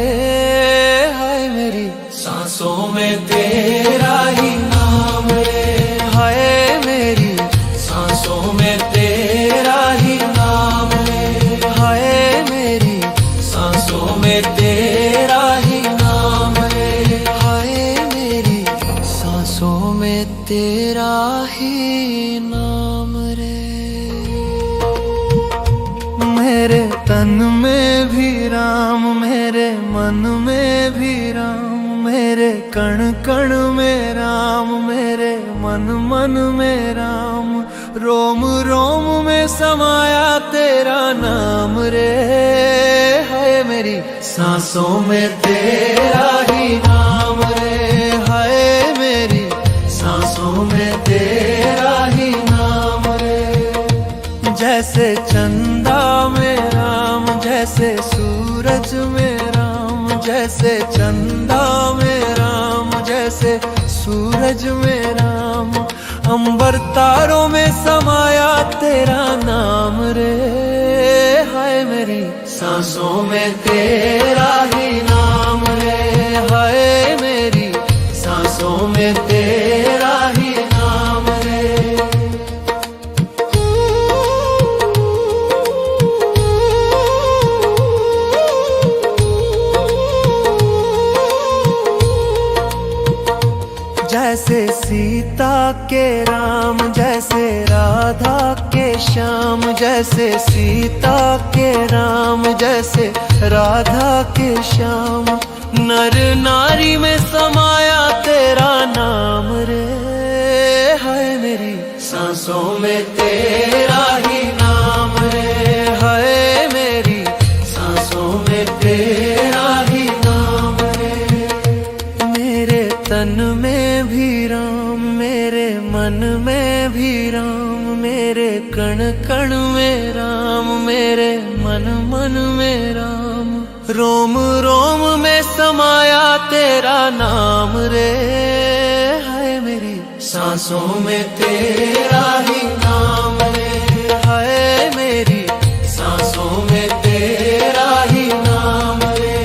हाय मेरी सांसों में तेरा ही नाम रे, हाय मेरी सांसों में तेरा ही नाम रे, हाय मेरी सांसों में तेरा ही नाम रे, हाय मेरी सांसों में तेरा ही नाम रे। मेरे तन में भी राम, मेरे मन में भी राम, मेरे कण कण में राम, मेरे मन मन में राम। रोम रोम में समाया तेरा नाम रे, हाय मेरी सांसों में तेरा ही नाम रे, हाय मेरी सांसों में तेरा ही नाम रे। जैसे चंदा में राम, जैसे सूरज में राम, जैसे चंदा में राम, जैसे सूरज में राम। अंबर तारों में समाया तेरा नाम रे, हाय मेरी सांसों में तेरा ही नाम रे, हाय मेरी सांसों में तेरा ही नाम रे। जैसे सीता के राम, जैसे राधा के श्याम, जैसे सीता के राम, जैसे राधा के श्याम। नर नारी में समाया तेरा नाम रे, हाय मेरी सांसों में तेरा ही नाम रे, हाय मेरी सांसों में तेरा ही नाम रे। मेरे तन में भी राम, मेरे मन में भी राम, मेरे कण कण में राम, मेरे मन मन में राम। रोम रोम में समाया तेरा नाम रे, हाय मेरी सांसों में तेरा ही नाम रे, हाय मेरी सांसों में तेरा ही नाम रे।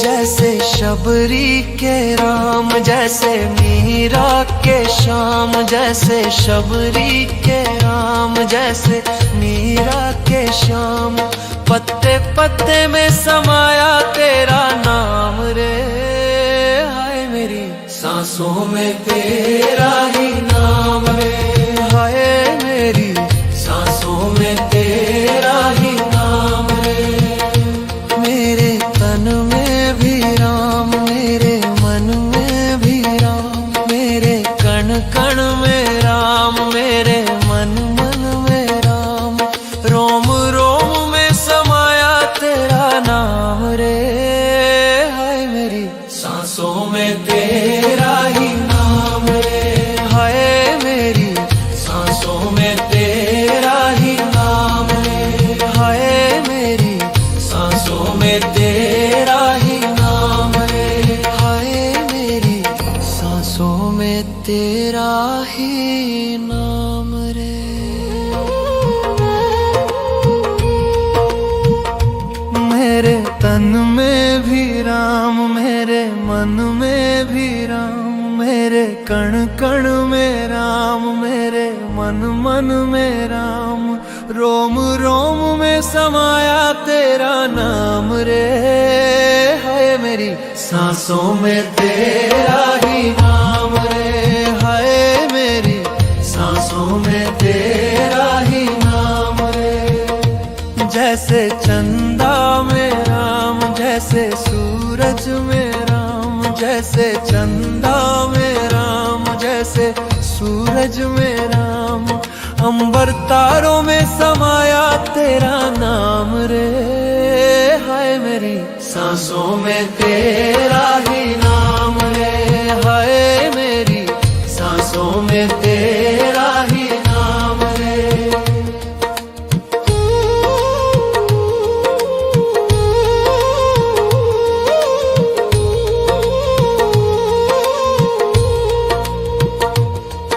जैसे शबरी के राम, जैसे मीरा के श्याम, जैसे शबरी के राम, जैसे मीरा के श्याम। पत्ते पत्ते में समाया तेरा नाम रे, हाय मेरी सांसों में तेरा ही नाम रे, हाय मेरी सांसों में तेरा ही नाम में तेरा ही नाम रे, हाय मेरी सांसों में तेरा ही नाम रे, हाय मेरी सांसों में तेरा ही नाम रे। मेरे तन में भी राम, मेरे मन में भी राम, मेरे कण कण में राम, मेरे मन मन में राम, रोम रोम में समाया तेरा नाम रे, हाय मेरी सांसों में तेरा ही नाम रे, हाय मेरी सांसों में तेरा ही नाम रे। जैसे चंदा में राम, जैसे सूरज में राम, जैसे चंदा में राम, जैसे सूरज में राम, अंबर तारों में समाया तेरा नाम रे, हाय मेरी सांसों में तेरा ही नाम रे, हाय मेरी सांसों में तेरा ही नाम रे।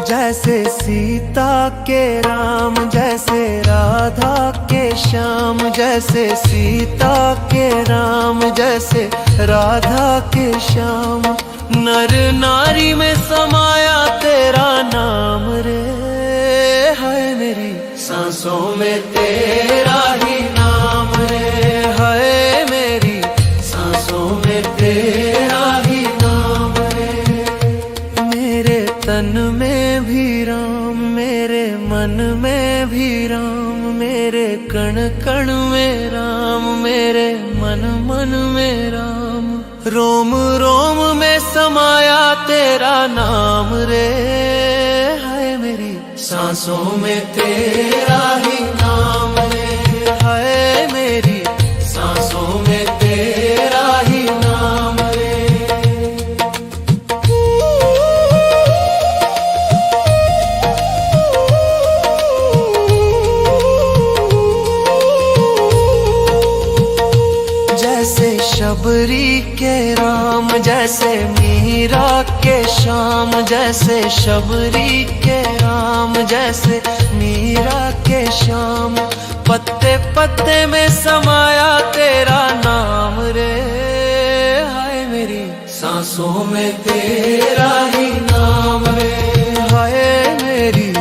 जैसे सीता के राम, जैसे राधा के श्याम, जैसे सीता के राम, जैसे राधा के श्याम, नर नारी में समाया तेरा नाम रे, हाय मेरी सांसों में तेरा ही नाम रे, हाय मेरी सांसों में तेरा ही नाम रे। मेरे तन में भी राम, मेरे मन में भी राम, मेरे कण कण में राम, मेरे मन मन में राम, रोम रोम में समाया तेरा नाम रे, हाय मेरी सांसों में तेरा ही नाम रे, हाय मेरी सांसों में तेरा ही नाम रे। जैसे शबरी के राम, जैसे मीरा के श्याम, जैसे शबरी के राम, जैसे मीरा के श्याम, पत्ते पत्ते में समाया तेरा नाम रे, हाय मेरी सांसों में तेरा ही नाम रे, हाय मेरी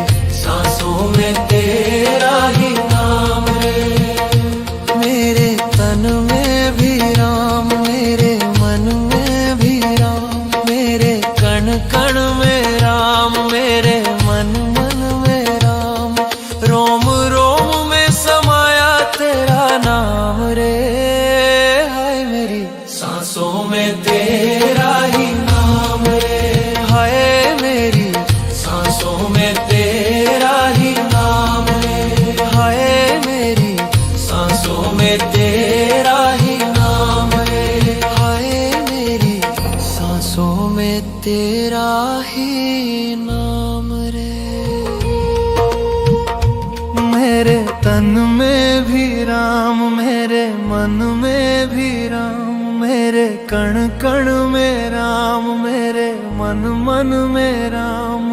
सांसों में तेरा ही नाम रे। मेरे तन में भी राम, मेरे मन में भी राम, मेरे कण कण में राम, मेरे मन मन में राम, रोम रोम में समाया तेरा नाम रे, हाय मेरी सांसों में तेरा ही नाम रे, हाय मेरी सांसों में तेरा ही नाम रे, हाय मेरी सांसों में तेरा ही नाम रे, हाय मेरी सांसों में तेरा ही नाम रे। मेरे तन में भी राम, मेरे मन में भी राम, मेरे कण कण में राम, मेरे मन मन में राम,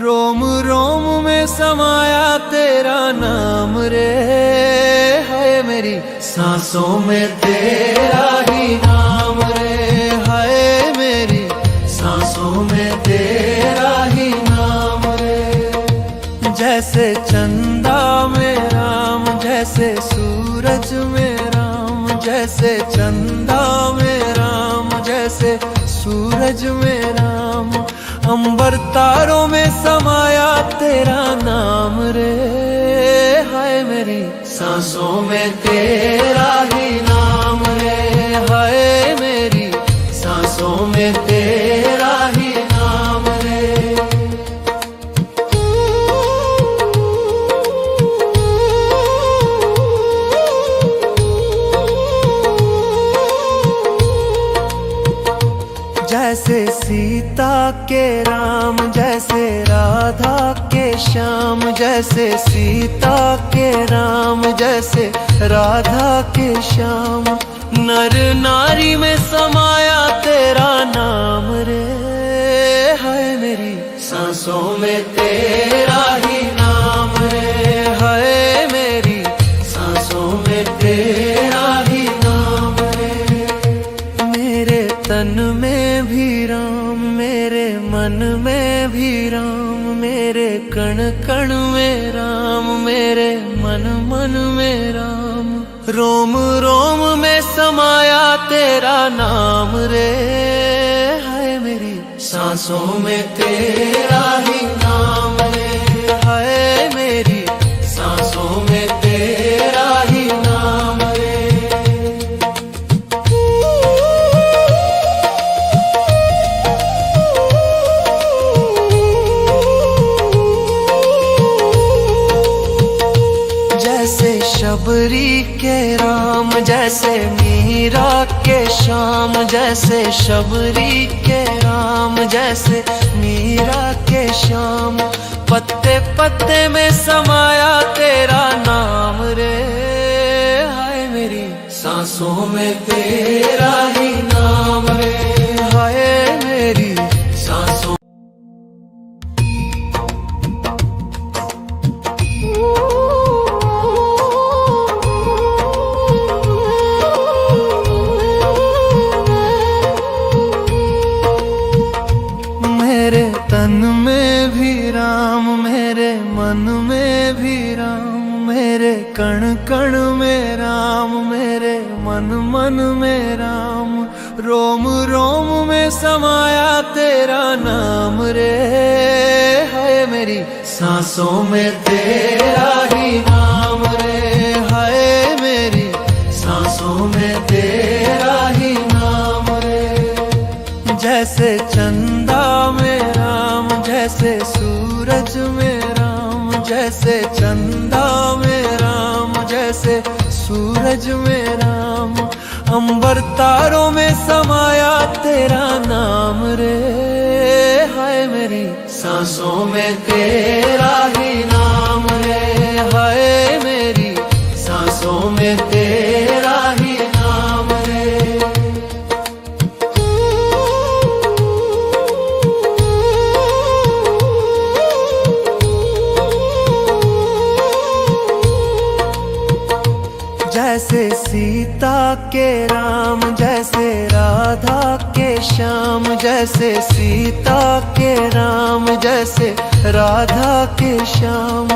रोम रोम में समाया तेरा नाम रे, हाय मेरी सांसों में तेरा ही नाम रे, हाय मेरी सांसों में तेरा ही नाम रे। जैसे चंदा में राम, जैसे सूरज में राम, जैसे चंदा में राम, जैसे सूरज में राम, अंबर तारों में समाया तेरा नाम रे, हाय मेरी सांसों में तेरा ही नाम रे, हाय मेरी सांसों में तेरा ही नाम रे। जैसे सीता के राम, जैसे राधा के श्याम, जैसे सीता के राम, जैसे राधा के श्याम। नर नारी में समाया तेरा नाम रे, है मेरी सांसों में तेरा ही नाम रे, है मेरी सांसों में तेरा ही नाम रे। मेरे तन में भी राम, मेरे मन में भी राम, मेरे कण कण में राम, मेरे मन मन में राम। रोम रोम में समाया तेरा नाम रे, है मेरी सांसों में तेरा ही नाम रे, है मेरी सांसों में तेरा ही नाम रे। जैसे शबरी के राम, जैसे मीरा के श्याम, जैसे शबरी के राम, जैसे मीरा के श्याम। पत्ते पत्ते में समाया तेरा नाम रे, हाय मेरी सांसों में तेरा ही नाम रे, हाय मेरी सांसों। मेरे तन में भी राम, मेरे मन में भी राम, मेरे कण कण में राम, मेरे मन मन में राम। रोम रोम में समाया तेरा नाम रे, है मेरी सांसों में तेरा ही नाम रे, है मेरी सांसों में तेरा ही नाम रे। जैसे चंदा में राम, जैसे सूरज में राम, जैसे चंदा में राम, जैसे सूरज में राम। अंबर तारों में समाया तेरा नाम रे, हाय मेरी सांसों में तेरा ही नाम रे, हाय मेरी सांसों में तेरा ही नाम रे। जैसे सीता के राम, जैसे राधा के श्याम, जैसे सीता के राम, जैसे राधा के श्याम।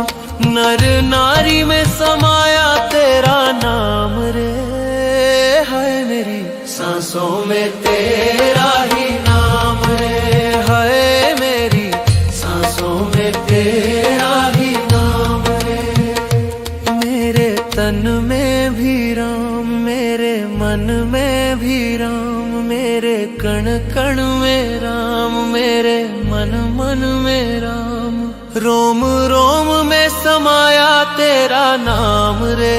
नर नारी में समाया तेरा नाम रे, है मेरी सांसों में तेरा ही नाम रे, है मेरी सांसों में तेरा ही नाम रे। मेरे तन में भी राम, मेरे मन में भी राम, मेरे कण कण में राम, मेरे मन मन में राम। रोम रोम में समाया तेरा नाम रे,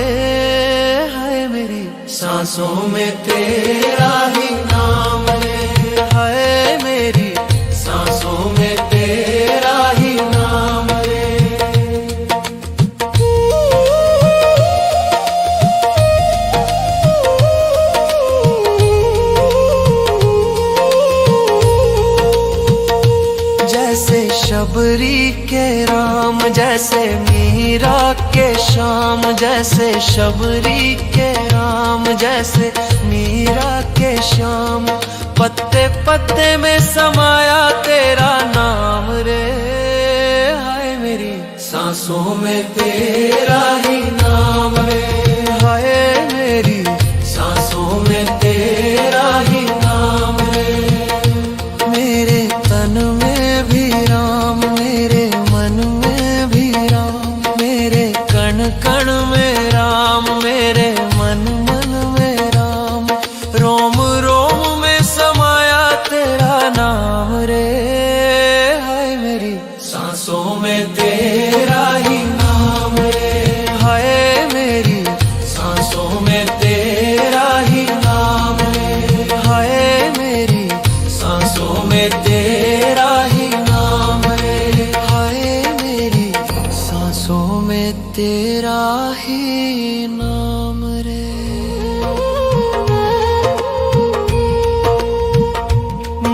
है मेरी सांसों में तेरा ही नाम रे, है मेरी सांसों में तेरा ही नाम रे। जैसे शबरी के राम, जैसे मीरा के श्याम, जैसे शबरी के राम, जैसे मीरा के श्याम। पत्ते पत्ते में समाया तेरा नाम रे, हाय मेरी सांसों में तेरा ही नाम रे, हाय मेरी सांसों में तेरा ही नाम रे। मेरे तन में भी राम, मेरे मन में भी राम, मेरे कण कण में राम, मेरे मन मन में राम। रोम रोम में समाया तेरा नाम रे, हाय मेरी सांसों में तेरा ही नाम रे, हाय मेरी सांसों में तेरा ही नाम रे, हाय मेरी सांसों में तेरा ही नाम रे, हाय मेरी तेरा ही नाम रे।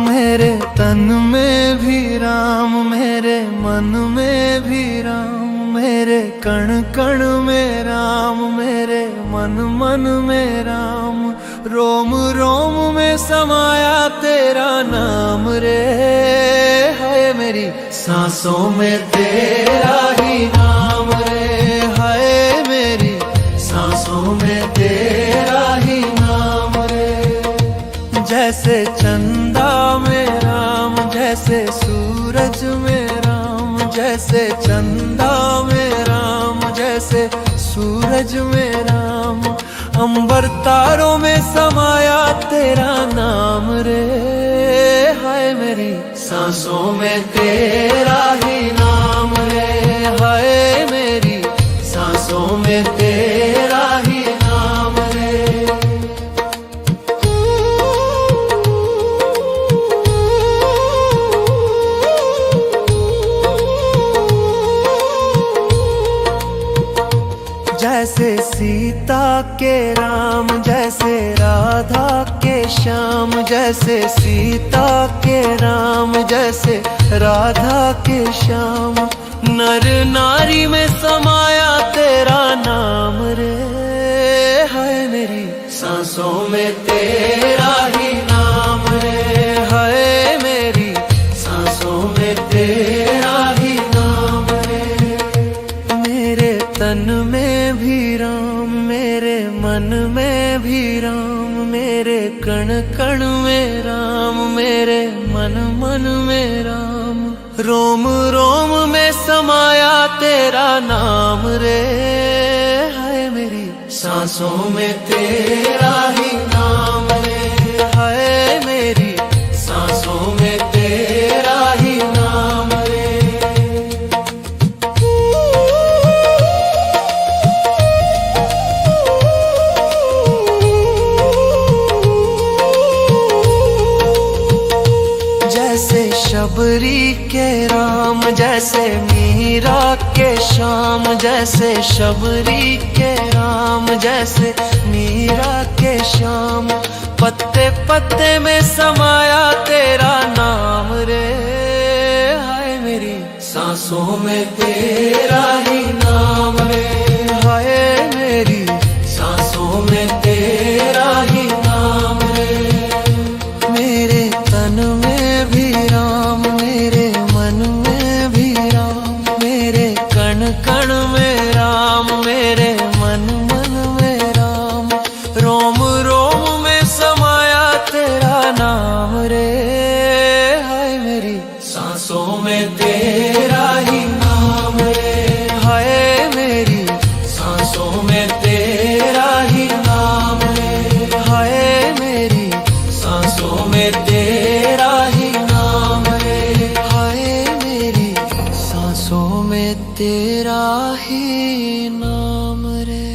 मेरे तन में भी राम, मेरे मन में भी राम, मेरे कण कण में राम, मेरे मन मन में राम, रोम रोम में समाया तेरा नाम रे। है मेरी सांसों में तेरा ही नाम रे, है मेरी सांसों में तेरा ही नाम रे। जैसे चंदा में राम, जैसे सूरज में राम, जैसे चंदा में राम, जैसे सूरज में राम, अंबर तारों में समाया तेरा नाम रे। हाय मेरी सांसों में तेरा ही नाम रे, हाय मेरी सांसों में तेरा ही नाम रे। जैसे सीता के राम, जैसे राधा के श्याम, जैसे सीता के राम, जैसे राधा के श्याम, नर नारी में समाया तेरा नाम रे। है मेरी सांसों में तेरा ही नाम रे, है मेरी सांसों में तेरा ही नाम रे। मेरे तन में भी राम, मेरे मन में भी राम, मेरे कण कण में राम, मेरे मन मन में राम, रोम रोम में समाया तेरा नाम रे। है मेरी सांसों में तेरा ही नाम रे, है मेरी सांसों में तेरा ही नाम रे। जैसे शबरी के राम, जैसे मीरा के श्याम, जैसे शबरी के राम, जैसे मीरा के श्याम, पत्ते पत्ते में समाया तेरा नाम रे। हाय मेरी सांसों में तेरा ही नाम रे, हाय मेरी सांसों में तेरा ही नाम रे। मेरे तन में भी राम, मेरे मन में भी राम, मेरे कण कण में राम, मेरे मन मन में राम, रोम रोम में समाया तेरा नाम रे। हाय मेरी सांसों में तेरा ही नाम रे, हाय मेरी सांसों में तेरा ही नाम रे, हाय मेरी सांसों में तेरा ही नाम रे, हाय मेरी सांसों में तेरा ही नाम रे।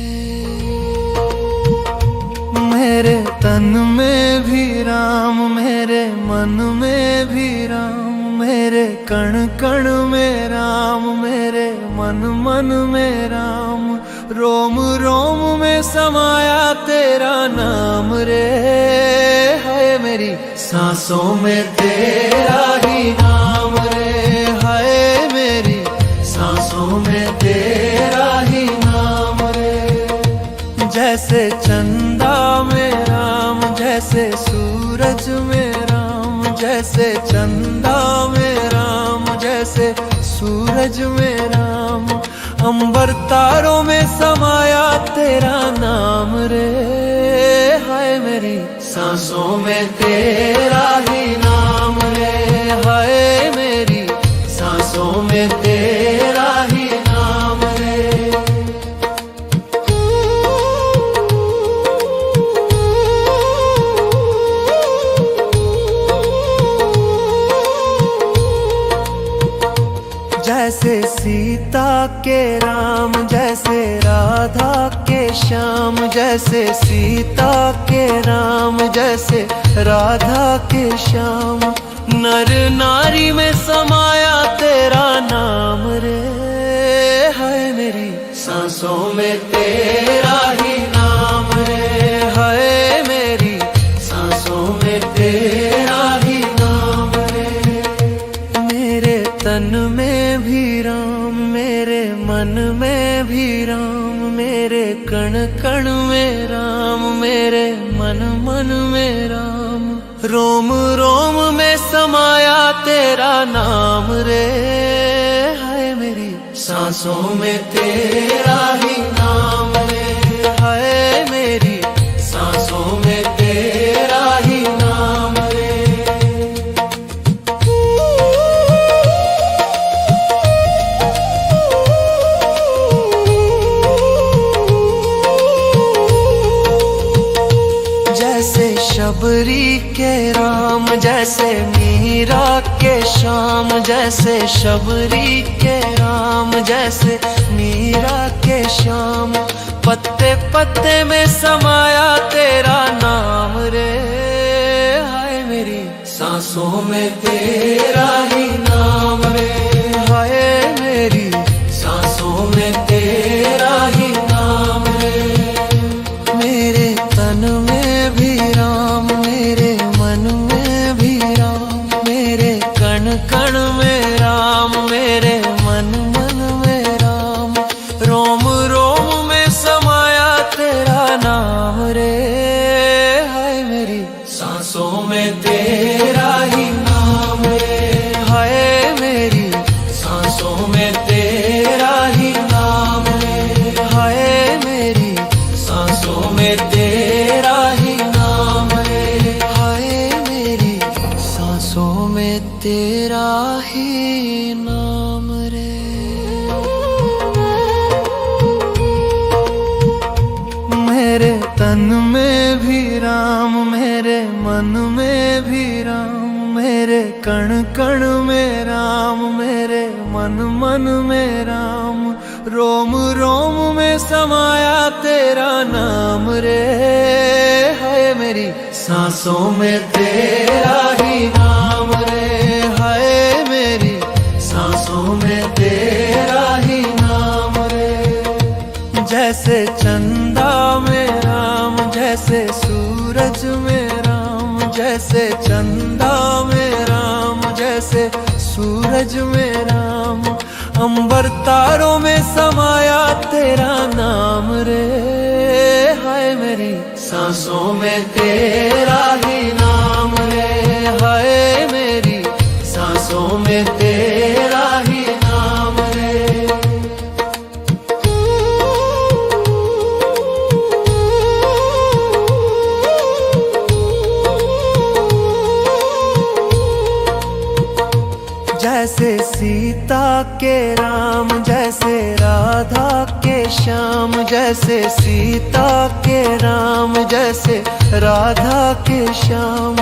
मेरे तन में भी राम, मेरे मन में भी राम, मेरे कण कण में राम, मेरे मन मन में राम, रोम रोम में समाया तेरा नाम रे। है मेरी सांसों में तेरा ही नाम रे, है मेरी सांसों में तेरा ही नाम रे। जैसे चंदा में राम, जैसे सूरज में राम, जैसे चंदा में राम, जैसे सूरज में राम, अंबर तारों में समाया तेरा नाम रे। हाय मेरी सांसों में तेरा ही नाम रे, हाय मेरी सांसों में तेरा ही नाम रे। जैसे सीता के राम, जैसे राधा के श्याम, जैसे सीता के राम, जैसे राधा के श्याम, नर नारी में समाया तेरा नाम रे। है मेरी सांसों में तेरा ही नाम रे। हाय मेरी सांसों में तेरा ही नाम रे। मेरे तन में भी राम, मेरे मन में भी राम, मेरे कण कण में राम, मेरे मन मन में राम। रोम रोम में समाया तेरा नाम रे। हाय मेरी सांसों में तेरा ही नाम रे। हाय मेरी सांसों में तेरा ही नाम रे। जैसे शबरी के राम, जैसे मीरा के श्याम, जैसे शबरी के राम, जैसे मीरा के श्याम। पत्ते पत्ते में समाया तेरा नाम रे। हाय मेरी सांसों में तेरा ही नाम रे। हाय मेरी सांसों में तेरा ही नाम रे। मेरे तन में भी राम, मेरे मन में भी राम, मेरे कण कण में राम, मेरे मन मन में राम। रोम रोम में समाया तेरा नाम रे। हाय मेरी सांसों में तेरा ही नाम रे। हाय मेरी सांसों में तेरा ही नाम रे। हाय मेरी सांसों में तेरा ही नाम रे। हाय मेरी सांसों में तेरा ही नाम रे। मेरे तन में भी राम, मेरे मन में भी राम, मेरे कण कण में राम, मेरे मन मन में राम। रोम रोम में समाया तेरा नाम रे। हाय मेरी सांसों में तेरा ही नाम रे। हाय मेरी सांसों में तेरा ही नाम रे। जैसे चंदा में राम, जैसे सूरज में राम, जैसे चंदा में राम, जैसे सूरज में राम। अंबर तारों में समाया तेरा नाम रे। हाय मेरी सांसों में तेरा ही नाम रे। हाय मेरी सांसों में तेरा ही नाम रे। जैसे सीता के राम, जैसे राधा के श्याम, जैसे सीता के राम, जैसे राधा के श्याम।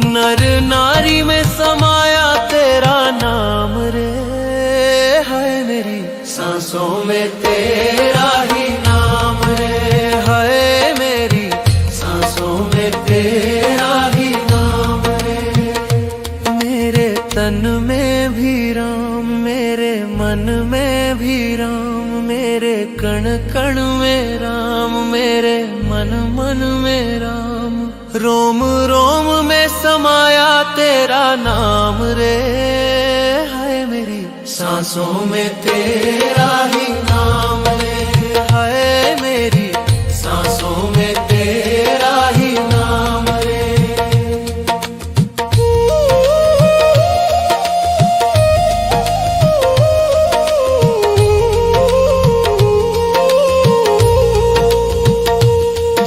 नर नारी में समाया तेरा नाम रे। हाय मेरी सांसों में तेरा ही नाम रे। हाय मेरी सांसों में तेरा ही नाम रे। मेरे तन में भी राम, मेरे मन में भी राम, मेरे कण कण में राम, मेरे मन मन में राम। रोम रोम में समाया तेरा नाम रे। हाय मेरी सांसों में तेरा ही नाम रे। हाय मेरी सांसों में तेरा ही नाम रे।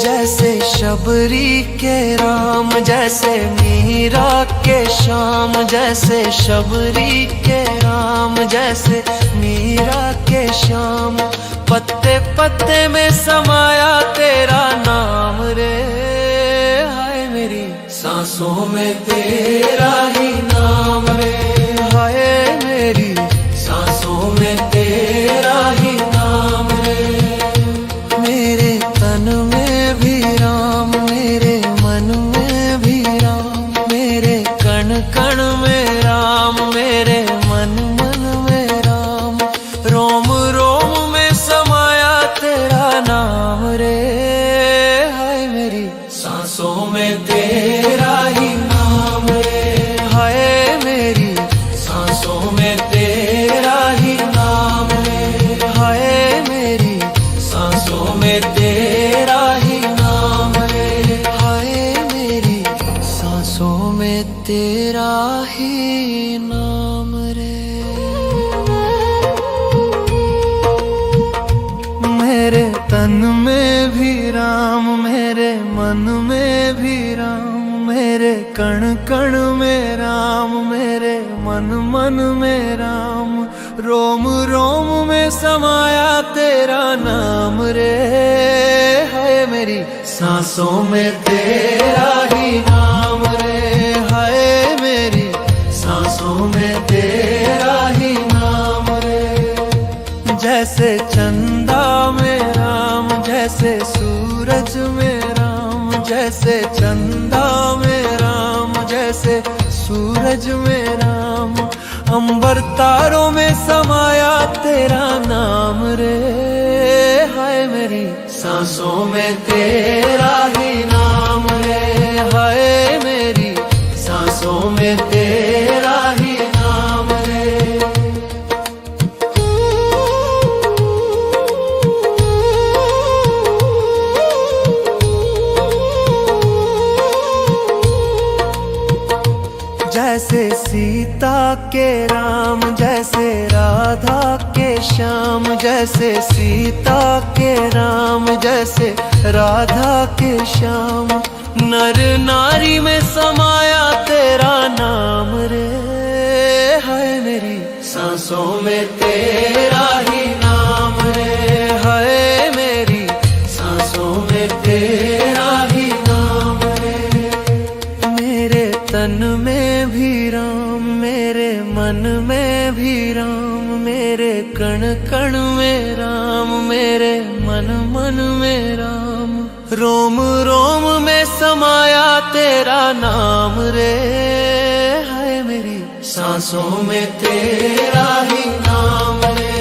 जैसे शबरी के राम, जैसे मीरा के श्याम, जैसे शबरी के राम, जैसे मीरा के श्याम। पत्ते पत्ते में समाया तेरा नाम रे। हाय मेरी सांसों में तेरा ही नाम रे। हाय मेरी सांसों में तेरा ही नाम रे। मेरे तन में भी राम, मेरे मन में भी राम, मेरे कण कण में राम, मेरे मन मन में राम। रोम रोम में समाया में तेरा ही नाम रे, हाय मेरी सांसों में तेरा ही नाम रे। मेरे तन में भी राम, मेरे मन में भी राम, मेरे कण कण में राम, मेरे मन मन में राम, रोम रोम में समाया तेरा नाम रे, हाय मेरी सांसों में तेरा ही नाम रे, हाय मेरी सांसों में तेरा ही नाम रे। जैसे चंदा में राम, जैसे सूरज में राम, जैसे चंदा में राम, जैसे सूरज में राम, अंबर तारों में समाया तेरा नाम रे, हाय मेरी सांसों में तेरा ही नाम रे, हाय मेरी सांसों में तेरा ही नाम रे। जैसे सीता के राम, जैसे राधा के श्याम, जैसे सीता के राम, जैसे राधा के श्याम, नर नारी में समाया तेरा नाम रे, हाय मेरी सांसों में तेरा ही नाम रे, हाय मेरी सांसों में तेरा ही नाम रे। मेरे तन में भी राम, मेरे मन में भी राम, मेरे कण कण में राम, मेरे मन मन में राम, रोम रोम में समाया तेरा नाम रे, हाय मेरी सांसों में तेरा ही नाम रे,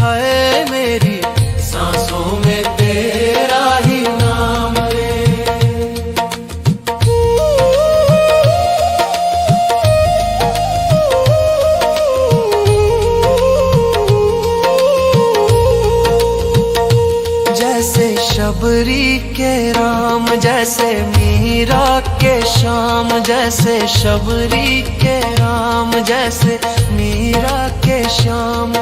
हाय मेरी सांसों में तेरा ही नाम रे। जैसे शबरी के राम, जैसे मीरा के श्याम, जैसे शबरी के राम, जैसे मीरा के श्याम,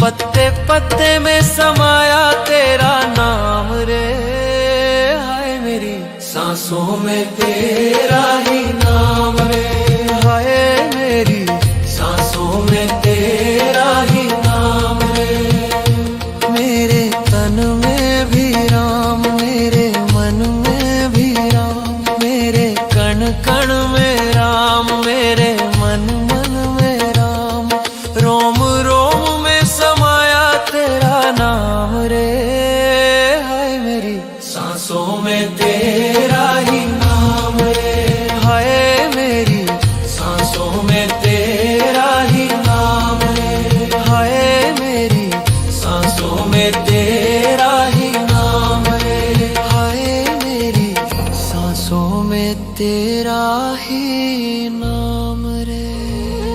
पत्ते पत्ते में समाया तेरा नाम रे, हाय मेरी सांसों में तेरा ही नाम रे, हाय मेरी सांसों में तेरा ही नाम रे। मेरे तन में भी राम,